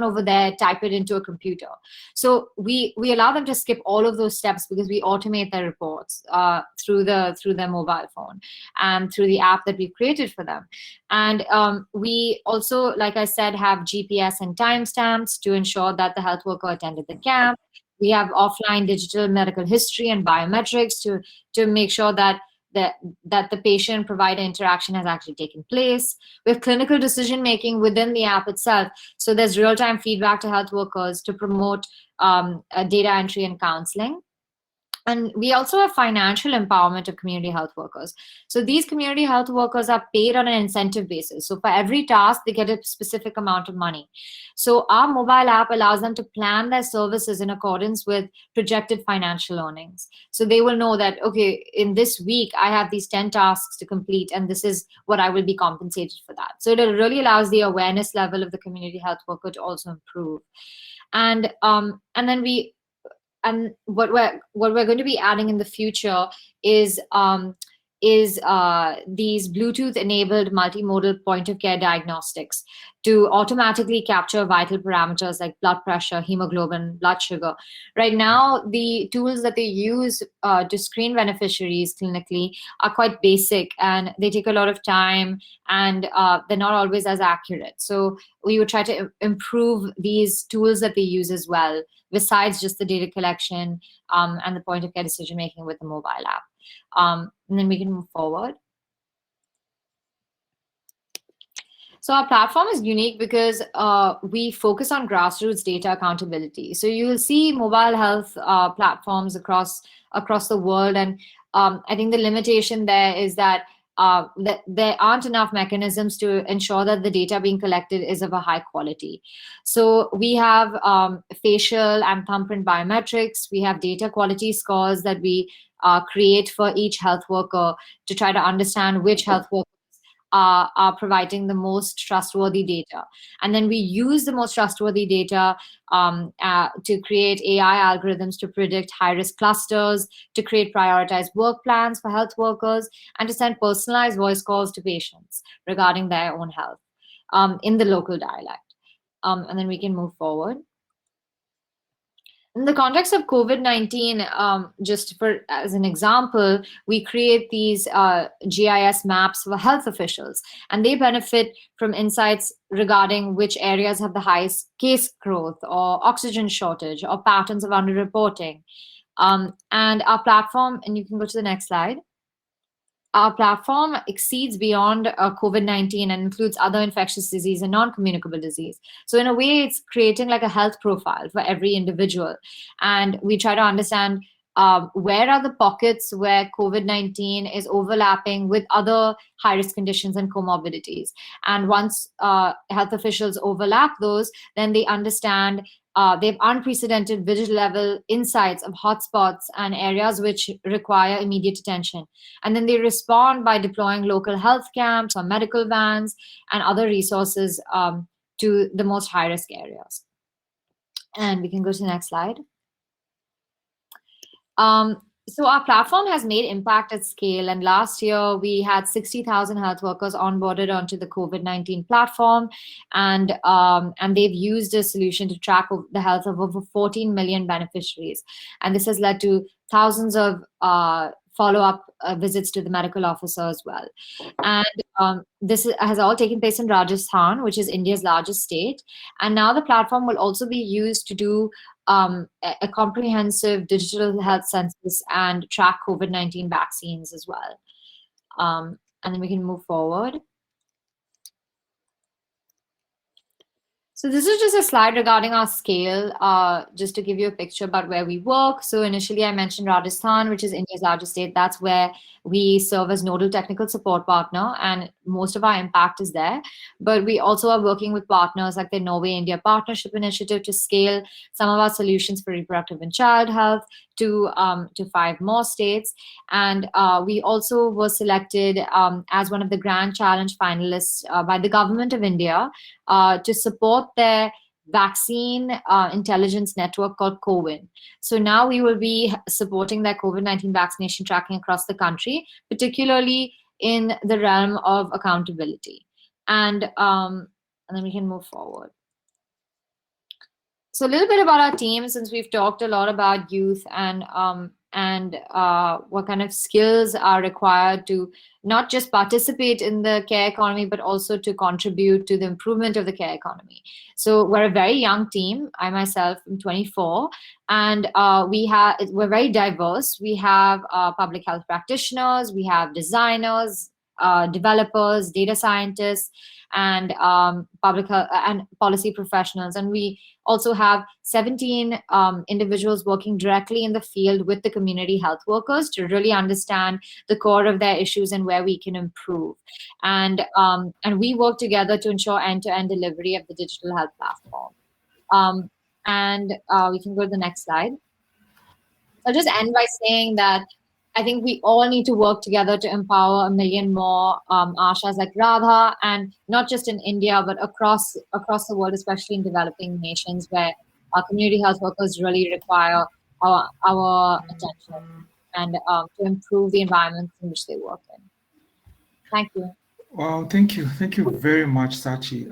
B: over there, type it into a computer. So we allow them to skip all of those steps because we automate their reports through their mobile phone and through the app that we've created for them. And we also, like I said, have GPS and timestamps to ensure that the health worker attended the camp. We have offline digital medical history and biometrics to make sure that the patient-provider interaction has actually taken place. We have clinical decision-making within the app itself. So there's real-time feedback to health workers to promote data entry and counseling. And we also have financial empowerment of community health workers. So these community health workers are paid on an incentive basis. So for every task, they get a specific amount of money. So our mobile app allows them to plan their services in accordance with projected financial earnings. So they will know that, okay, in this week, I have these 10 tasks to complete, and this is what I will be compensated for that. So it really allows the awareness level of the community health worker to also improve. And then what we're going to be adding in the future is these Bluetooth-enabled multimodal point-of-care diagnostics to automatically capture vital parameters like blood pressure, hemoglobin, blood sugar. Right now, the tools that they use to screen beneficiaries clinically are quite basic, and they take a lot of time, and they're not always as accurate. So we would try to improve these tools that they use as well, besides just the data collection and the point-of-care decision-making with the mobile app. And then we can move forward. So our platform is unique because we focus on grassroots data accountability. So you will see mobile health platforms across the world, and I think the limitation there is that that there aren't enough mechanisms to ensure that the data being collected is of a high quality. So we have facial and thumbprint biometrics. We have data quality scores that we create for each health worker to try to understand which health workers are providing the most trustworthy data. And then we use the most trustworthy data to create AI algorithms to predict high-risk clusters, to create prioritized work plans for health workers, and to send personalized voice calls to patients regarding their own health in the local dialect. And then we can move forward. In the context of COVID-19, just as an example, we create these GIS maps for health officials, and they benefit from insights regarding which areas have the highest case growth or oxygen shortage or patterns of underreporting. And our platform, and you can go to the next slide, our platform exceeds beyond COVID-19 and includes other infectious disease and non-communicable disease. So in a way, it's creating like a health profile for every individual. And we try to understand where are the pockets where COVID-19 is overlapping with other high-risk conditions and comorbidities. And once health officials overlap those, then they understand they have unprecedented village level insights of hotspots and areas which require immediate attention. And then they respond by deploying local health camps or medical vans and other resources to the most high-risk areas. And we can go to the next slide. So our platform has made impact at scale, and last year we had 60,000 health workers onboarded onto the COVID-19 platform, and they've used a solution to track the health of over 14 million beneficiaries, and this has led to thousands of follow-up visits to the medical officer as well. And this has all taken place in Rajasthan, which is India's largest state, and now the platform will also be used to do a comprehensive digital health census and track COVID-19 vaccines as well. And then we can move forward. So this is just a slide regarding our scale, just to give you a picture about where we work. So initially I mentioned Rajasthan, which is India's largest state. That's where we serve as nodal technical support partner, and most of our impact is there. But we also are working with partners like the Norway-India Partnership Initiative to scale some of our solutions for reproductive and child health to 5 more states. And we also were selected as one of the Grand Challenge finalists by the government of India to support their vaccine intelligence network called CoWIN. So now we will be supporting their COVID-19 vaccination tracking across the country, particularly in the realm of accountability. And then we can move forward. So a little bit about our team, since we've talked a lot about youth and what kind of skills are required to not just participate in the care economy, but also to contribute to the improvement of the care economy. So we're a very young team. I myself am 24, and we're very diverse. We have public health practitioners, we have designers, developers, data scientists, and public health and policy professionals. And we also have 17 individuals working directly in the field with the community health workers to really understand the core of their issues and where we can improve. And we work together to ensure end-to-end delivery of the digital health platform. We can go to the next slide. I'll just end by saying that I think we all need to work together to empower 1 million more Ashas like Radha, and not just in India, but across the world, especially in developing nations where our community health workers really require our attention and to improve the environments in which they work in. Thank you.
A: Wow, thank you very much, Sachi.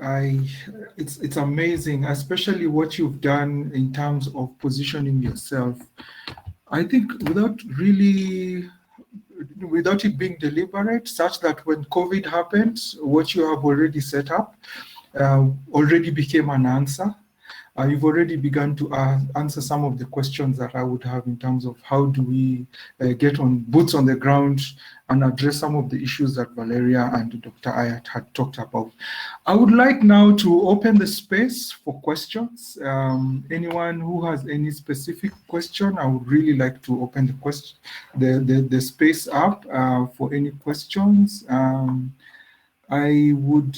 A: It's amazing, especially what you've done in terms of positioning yourself. I think without it being deliberate, such that when COVID happened, what you have already set up already became an answer. You've already begun to answer some of the questions that I would have in terms of how do we get on boots on the ground and address some of the issues that Valeria and Dr. Ayat had talked about. I would like now to open the space for questions. Anyone who has any specific question, I would really like to open the space up for any questions. I would,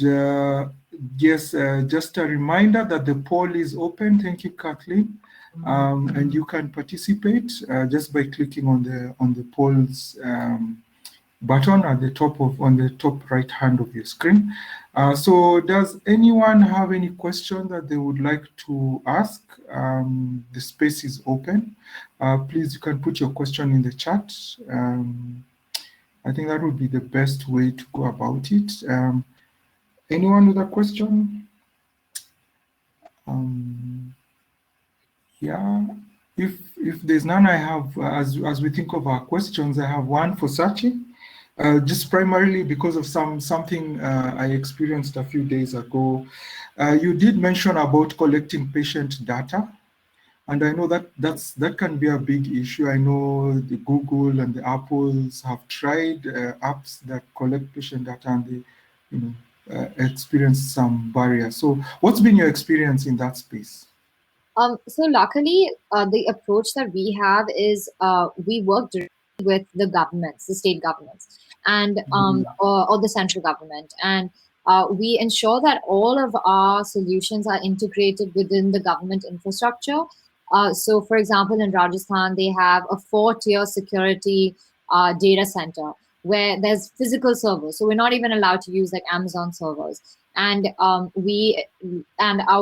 A: yes, just a reminder that the poll is open. Thank you, Kathleen. And you can participate just by clicking on the polls button at the on the top right hand of your screen. So does anyone have any question that they would like to ask? The space is open. Please, you can put your question in the chat. I think that would be the best way to go about it. Anyone with a question? Yeah, if there's none, I have, as we think of our questions, I have one for Sachi. Just primarily because of something I experienced a few days ago. You did mention about collecting patient data, and I know that can be a big issue. I know the Google and the Apples have tried apps that collect patient data, and they experienced some barriers. So, what's been your experience in that space?
B: So luckily, the approach that we have is we work directly with the governments, the state governments, and or the central government, and we ensure that all of our solutions are integrated within the government infrastructure. So, for example, in Rajasthan, they have a 4-tier security data center where there's physical servers. So we're not even allowed to use like Amazon servers. And our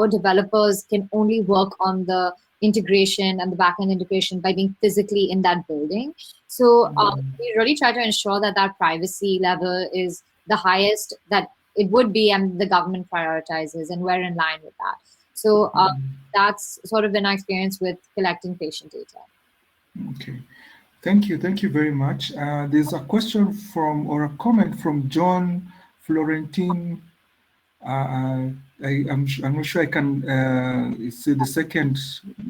B: developers can only work on the integration and the backend integration by being physically in that building. So we really try to ensure that that privacy level is the highest that it would be, and the government prioritizes, and we're in line with that. So that's sort of been our experience with collecting patient data. Okay.
A: Thank you very much. There's a question or a comment from John Florentine. I'm not sure I can say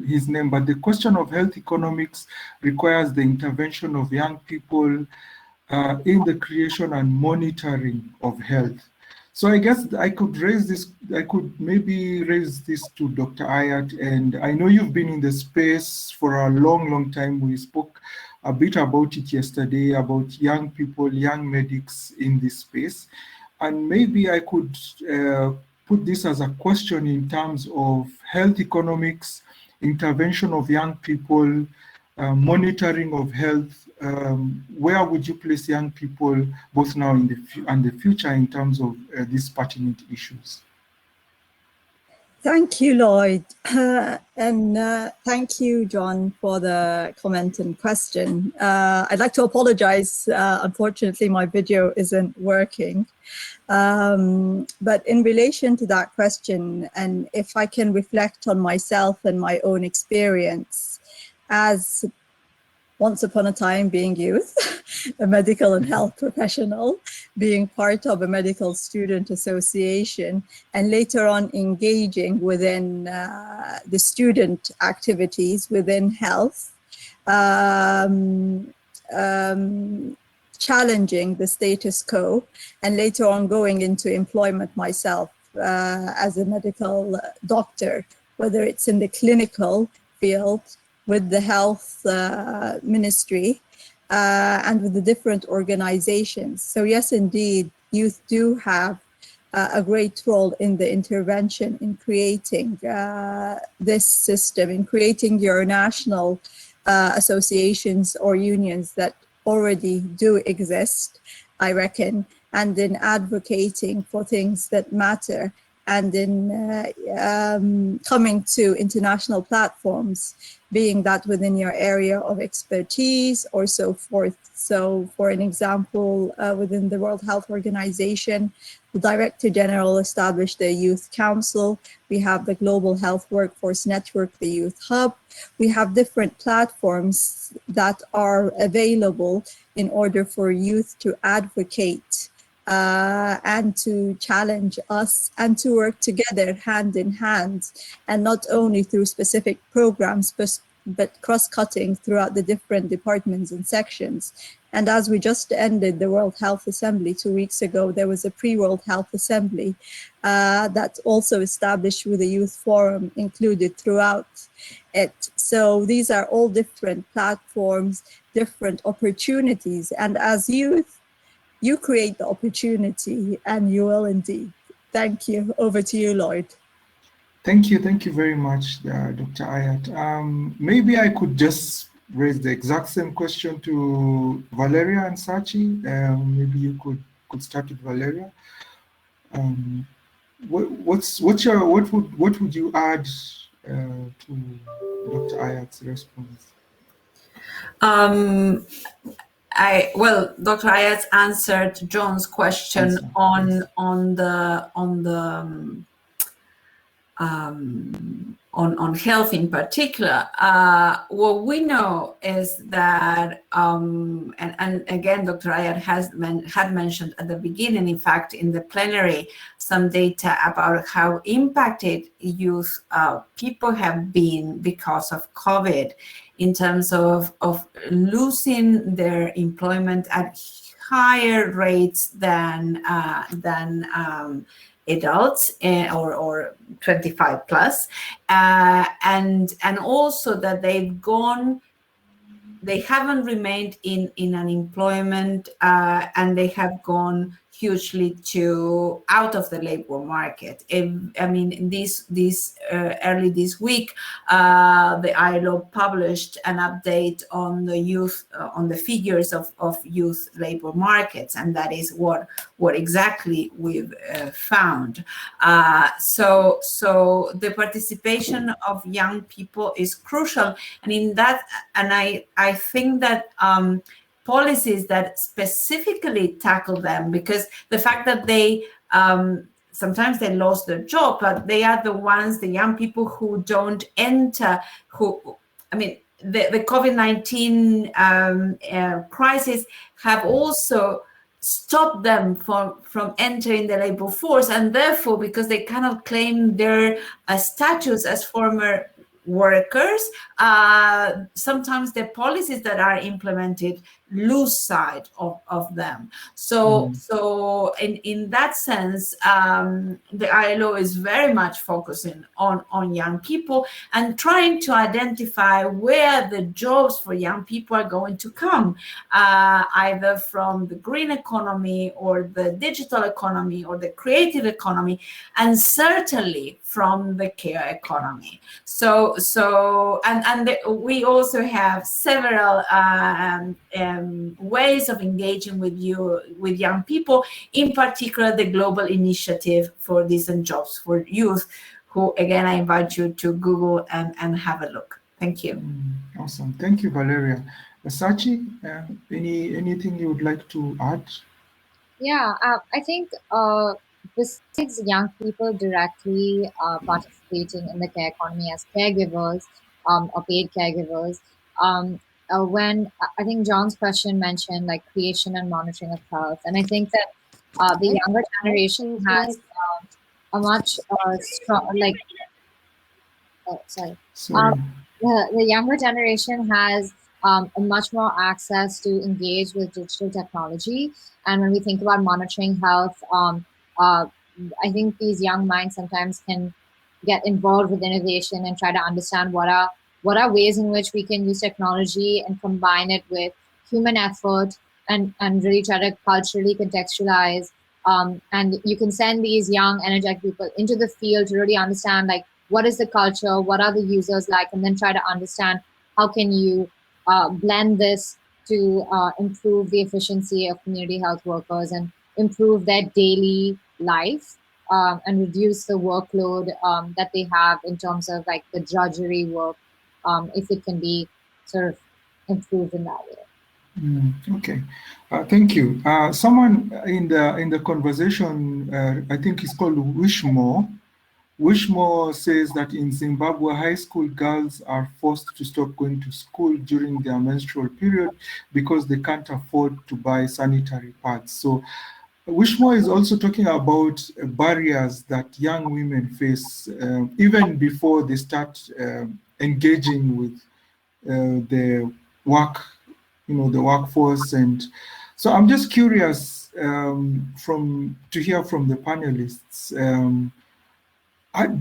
A: his name, but the question of health economics requires the intervention of young people in the creation and monitoring of health. So I guess I could maybe raise this to Dr. Ayat, and I know you've been in the space for a long time. We spoke a bit about it yesterday, about young people, young medics in this space. And maybe I could put this as a question in terms of health economics, intervention of young people, monitoring of health. Where would you place young people, both now and the future, in terms of these pertinent issues?
D: Thank you, Lloyd. And thank you, John, for the comment and question. I'd like to apologize. Unfortunately, my video isn't working. But in relation to that question, and if I can reflect on myself and my own experience as once upon a time being youth, a medical and health professional, being part of a medical student association, and later on engaging within the student activities within health, challenging the status quo, and later on going into employment myself as a medical doctor, whether it's in the clinical field, with the health ministry, and with the different organizations. So yes, indeed, youth do have a great role in the intervention in creating this system, in creating your national associations or unions that already do exist, I reckon, and in advocating for things that matter, and in coming to international platforms, being that within your area of expertise or so forth. So for an example, within the World Health Organization, the Director General established the Youth Council. We have the Global Health Workforce Network, the Youth Hub. We have different platforms that are available in order for youth to advocate and to challenge us and to work together hand in hand, and not only through specific programs, but cross-cutting throughout the different departments and sections. And as we just ended the World Health Assembly 2 weeks ago, there was a pre-World Health Assembly that also established with a youth forum included throughout it. So these are all different platforms, different opportunities. And as youth, you create the opportunity, and you will indeed. Thank you. Over to you, Lloyd.
A: Thank you very much, Dr. Ayat. Maybe I could just raise the exact same question to Valeria and Sachi. Maybe you could start with Valeria. What would you add to Dr. Ayat's response?
C: Well, Dr. Ayat answered John's question on health in particular. What we know is that, and again, Dr. Ayat had mentioned at the beginning, in fact, in the plenary, some data about how impacted youth people have been because of COVID, in terms of losing their employment at higher rates than adults or 25 plus, and also that they haven't remained in unemployment, and they have gone hugely out of the labor market. I mean, early this week, the ILO published an update on the youth, on the figures of youth labor markets, and that is what exactly we've found. So the participation of young people is crucial, and in that, and I think that policies that specifically tackle them, because the fact that they sometimes they lost their job, but they are the young people who don't enter, the COVID-19 crisis have also stopped them from entering the labor force, and therefore, because they cannot claim their status as former workers, sometimes the policies that are implemented lose sight of them. So in that sense, the ILO is very much focusing on young people and trying to identify where the jobs for young people are going to come, either from the green economy or the digital economy or the creative economy, and certainly from the care economy. We also have several ways of engaging with young people, in particular the Global Initiative for Decent Jobs for Youth, who, again, I invite you to Google and have a look. Thank you.
A: Awesome. Thank you, Valeria. Sachi, anything you would like to add?
B: Yeah, I think besides young people directly participating in the care economy as caregivers or paid caregivers, when I think John's question mentioned like creation and monitoring of health, and I think that the younger generation has a much strong, the younger generation has a much more access to engage with digital technology. And when we think about monitoring health, I think these young minds sometimes can get involved with innovation and try to understand what are ways in which we can use technology and combine it with human effort and really try to culturally contextualize. And you can send these young, energetic people into the field to really understand like what is the culture, what are the users like, and then try to understand how can you blend this to improve the efficiency of community health workers and improve their daily life and reduce the workload that they have in terms of like the drudgery work, if it can be sort of improved in that way.
A: Okay, thank you. Someone in the conversation, I think it's called Wishmore. Wishmore says that in Zimbabwe, high school girls are forced to stop going to school during their menstrual period because they can't afford to buy sanitary pads. So Wishmo is also talking about barriers that young women face even before they start engaging with the work, the workforce. And so I'm just curious to hear from the panelists.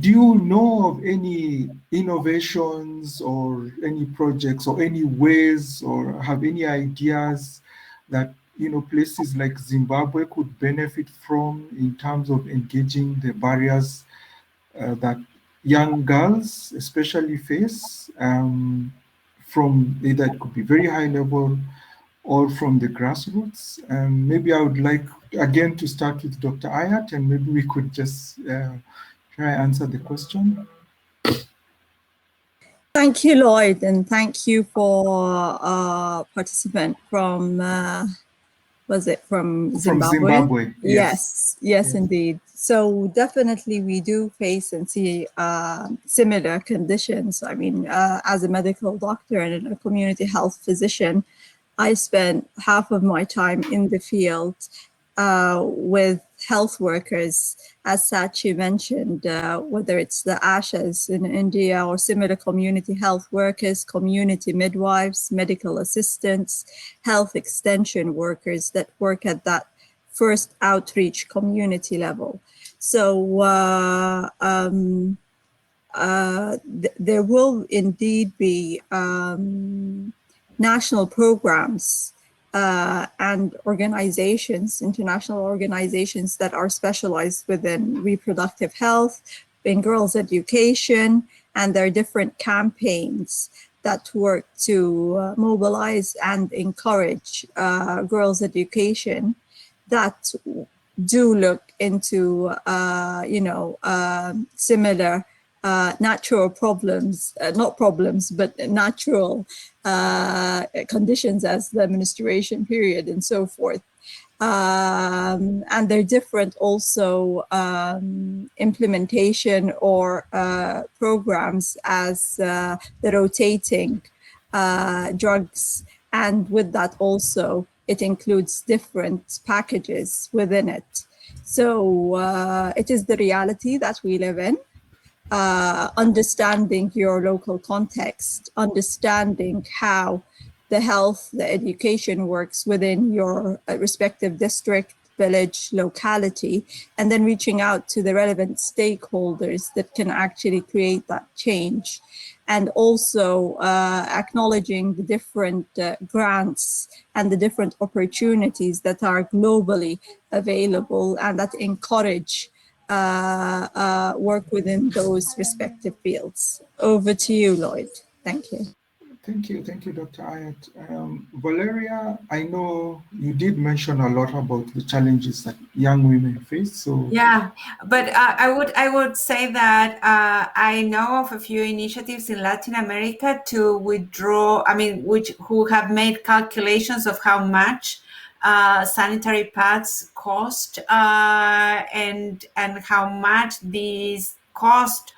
A: Do you know of any innovations or any projects or any ways or have any ideas that places like Zimbabwe could benefit from in terms of engaging the barriers that young girls especially face from either it could be very high level or from the grassroots? Maybe I would like again to start with Dr. Ayat, and maybe we could just try answer the question.
D: Thank you, Lloyd, and thank you for participant from was it from Zimbabwe?
A: From Zimbabwe,
D: yes, indeed. So definitely we do face and see similar conditions. I mean, as a medical doctor and a community health physician, I spent half of my time in the field with health workers, as Sachi mentioned, whether it's the ASHAs in India or similar community health workers, community midwives, medical assistants, health extension workers that work at that first outreach community level. So there will indeed be national programs and organizations, international organizations that are specialized within reproductive health, in girls' education, and there are different campaigns that work to mobilize and encourage girls' education that do look into, similar natural problems, not problems, but natural conditions as the menstruation period and so forth. And they're different also implementation or programs as the rotating drugs. And with that also, it includes different packages within it. So it is the reality that we live in. Understanding your local context, understanding how the health, the education works within your respective district, village, locality, and then reaching out to the relevant stakeholders that can actually create that change. And also acknowledging the different grants and the different opportunities that are globally available and that encourage work within those respective fields. Over to you, Lloyd. Thank you.
A: Thank you, Dr. Ayat. Valeria, I know you did mention a lot about the challenges that young women face. So
C: yeah, but I would say that I know of a few initiatives in Latin America to withdraw. I mean, who have made calculations of how much sanitary pads cost and how much these cost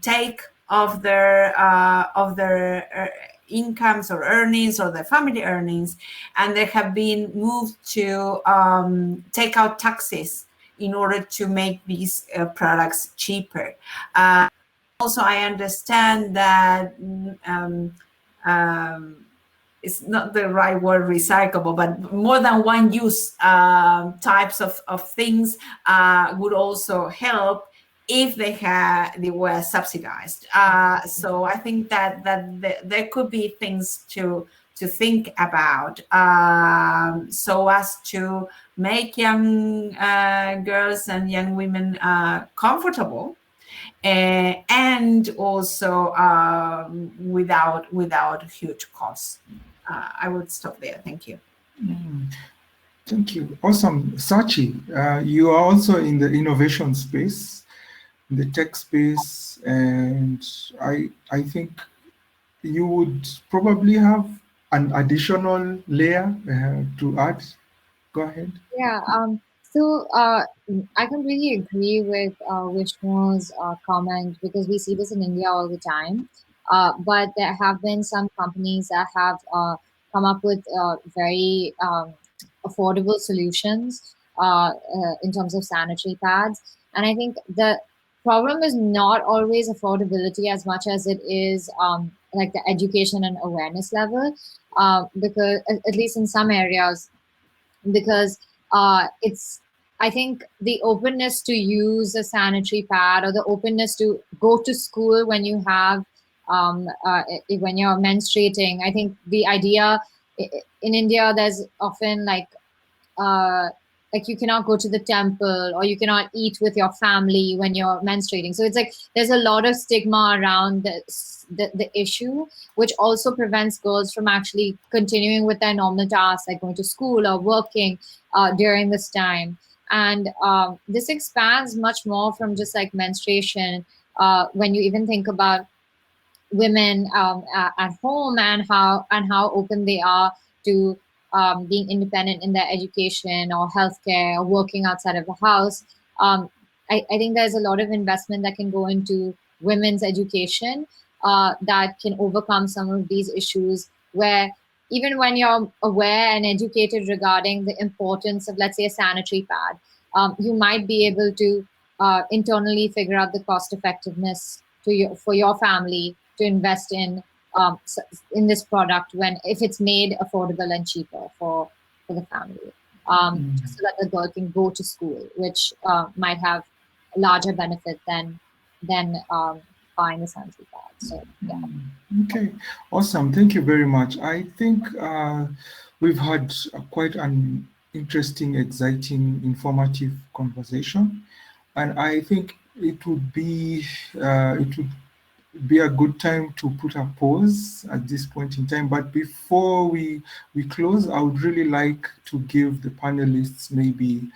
C: take of their incomes or earnings or their family earnings, and they have been moved to take out taxes in order to make these products cheaper. Also, I understand that it's not the right word, recyclable, but more than one use types of things would also help if they were subsidized. So I think that there could be things to think about so as to make young girls and young women comfortable. And also without huge costs. I would stop there. Thank you.
A: Thank you. Awesome. Sachi, you are also in the innovation space, in the tech space, and I think you would probably have an additional layer to add. Go ahead.
B: Yeah. So I completely agree with Vishnu's comment, because we see this in India all the time. But there have been some companies that have come up with very affordable solutions in terms of sanitary pads. And I think the problem is not always affordability as much as it is like the education and awareness level, because at least in some areas, because it's, I think the openness to use a sanitary pad, or the openness to go to school when you have when you're menstruating. I think the idea in India, there's often like you cannot go to the temple, or you cannot eat with your family when you're menstruating. So it's like there's a lot of stigma around the issue, which also prevents girls from actually continuing with their normal tasks, like going to school or working during this time. And this expands much more from just like menstruation, when you even think about women at home, and how open they are to being independent in their education or healthcare or working outside of the house. I think there's a lot of investment that can go into women's education that can overcome some of these issues, where even when you're aware and educated regarding the importance of, let's say, a sanitary pad, you might be able to internally figure out the cost effectiveness for your family to invest in this product, if it's made affordable and cheaper for the family, so that the girl can go to school, which might have a larger benefit than buying a sanitary pad. So yeah.
A: Okay, awesome. Thank you very much. I think we've had quite an interesting, exciting, informative conversation, and I think it would be a good time to put a pause at this point in time. But before we close, I would really like to give the panelists maybe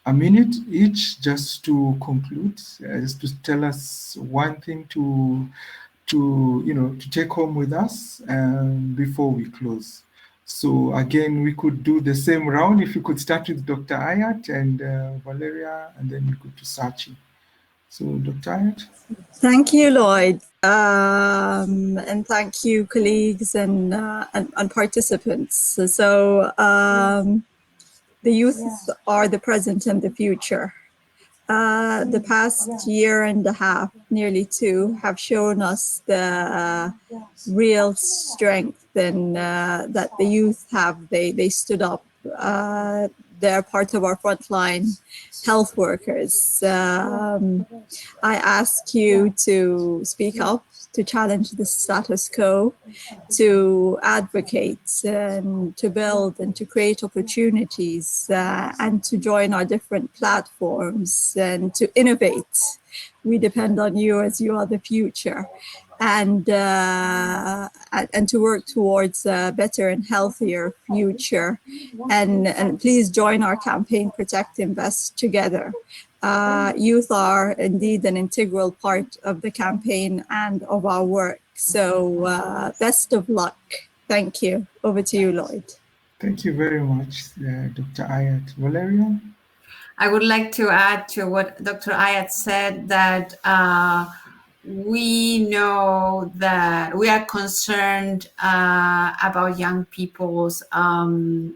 A: a minute each, just to conclude, just to tell us one thing to take home with us before we close. So again, we could do the same round. If you could start with Dr. Ayat and Valeria, and then we go to Sachi. So Dr. Ayat.
D: Thank you, Lloyd. And thank you, colleagues and participants. So the youth are the present and the future. The past year and a half, nearly two, have shown us the real strength and that the youth have. They stood up. They're part of our frontline health workers. I ask you to speak up, to challenge the status quo, to advocate and to build and to create opportunities, and to join our different platforms and to innovate. We depend on you, as you are the future, and to work towards a better and healthier future. And please join our campaign, Protect, Invest Together. Youth are indeed an integral part of the campaign and of our work. So best of luck. Thank you. Over to you, Lloyd.
A: Thank you very much, Dr. Ayat. Valeria?
C: I would like to add to what Dr. Ayat said, that we know that we are concerned about young people's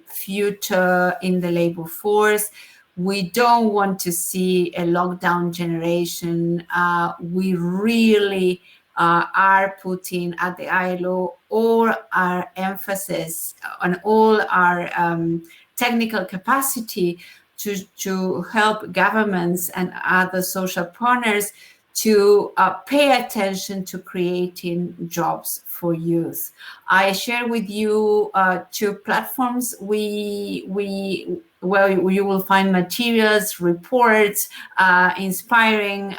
C: future in the labor force. We don't want to see a lockdown generation. We really are putting at the ILO all our emphasis on all our technical capacity to help governments and other social partners to pay attention to creating jobs for youth. I share with you two platforms where you will find materials, reports, inspiring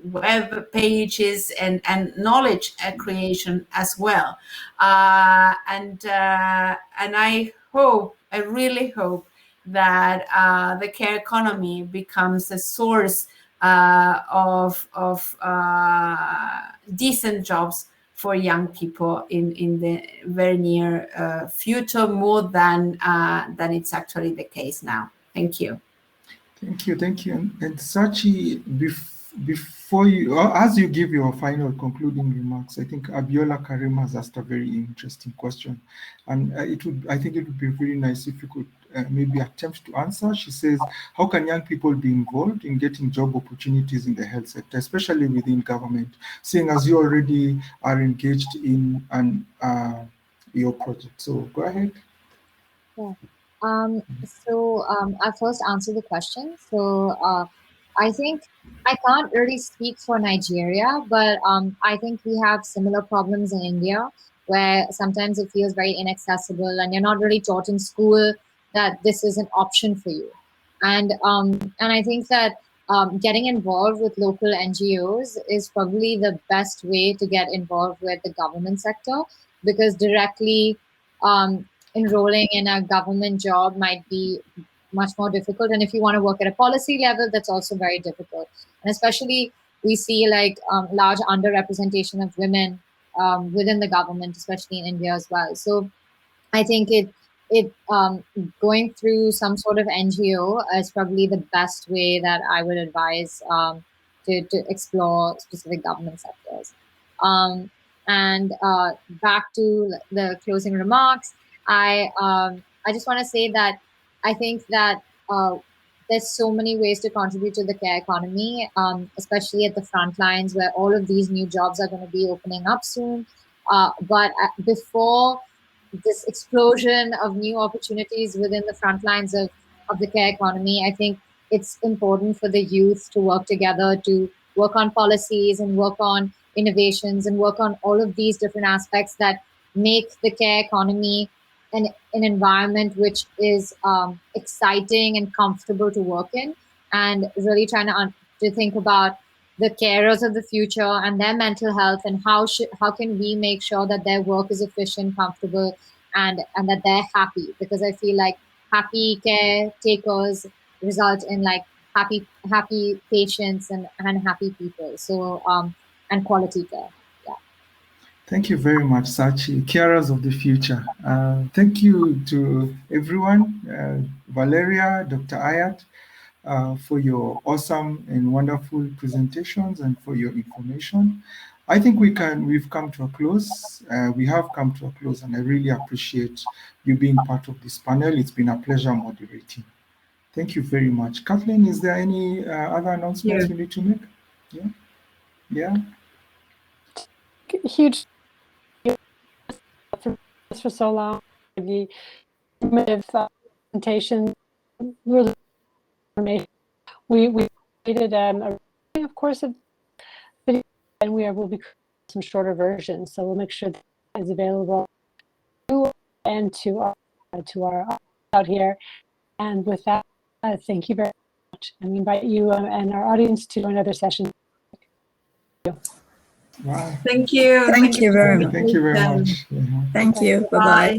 C: web pages, and knowledge creation as well. And I really hope that the care economy becomes a source of decent jobs for young people in the very near future, more than it's actually the case now. Thank you.
A: Thank you. And Sachi, before you, or as you give your final concluding remarks, I think Abiola Karim has asked a very interesting question, and I think it would be really nice if you could maybe attempt to answer. She says, how can young people be involved in getting job opportunities in the health sector, especially within government, seeing as you already are engaged in your project? So go ahead.
B: Yeah. I'll first answer the question. I think I can't really speak for Nigeria, but I think we have similar problems in India, where sometimes it feels very inaccessible and you're not really taught in school that this is an option for you. And I think that getting involved with local NGOs is probably the best way to get involved with the government sector, because directly enrolling in a government job might be much more difficult. And if you want to work at a policy level, that's also very difficult. And especially we see like large underrepresentation of women within the government, especially in India as well. So I think going through some sort of NGO is probably the best way that I would advise to explore specific government sectors. And back to the closing remarks, I just want to say that I think that there's so many ways to contribute to the care economy, especially at the front lines where all of these new jobs are going to be opening up soon. But before this explosion of new opportunities within the front lines of the care economy, I think it's important for the youth to work together, to work on policies and work on innovations and work on all of these different aspects that make the care economy an environment which is exciting and comfortable to work in, and really trying to think about the carers of the future and their mental health, and how can we make sure that their work is efficient, comfortable, and that they're happy, because I feel like happy caretakers result in like happy patients and happy people. So and quality care. Yeah.
A: Thank you very much, Sachi. Carers of the future. Thank you to everyone, Valeria, Dr. Ayat, for your awesome and wonderful presentations and for your information. I think we've come to a close. We have come to a close, and I really appreciate you being part of this panel. It's been a pleasure moderating. Thank you very much. Kathleen, is there any other announcements we need to make? Yeah. Yeah.
E: Huge for so long. The informative presentation, really information. We created of course, a video, and will be some shorter versions. So we'll make sure that is available to you and to our out here. And with that, thank you very much. And we invite you and our audience to another session.
A: Wow.
C: Thank you.
D: Thank you very much.
A: Thank you very much.
D: Thank you. Bye-bye.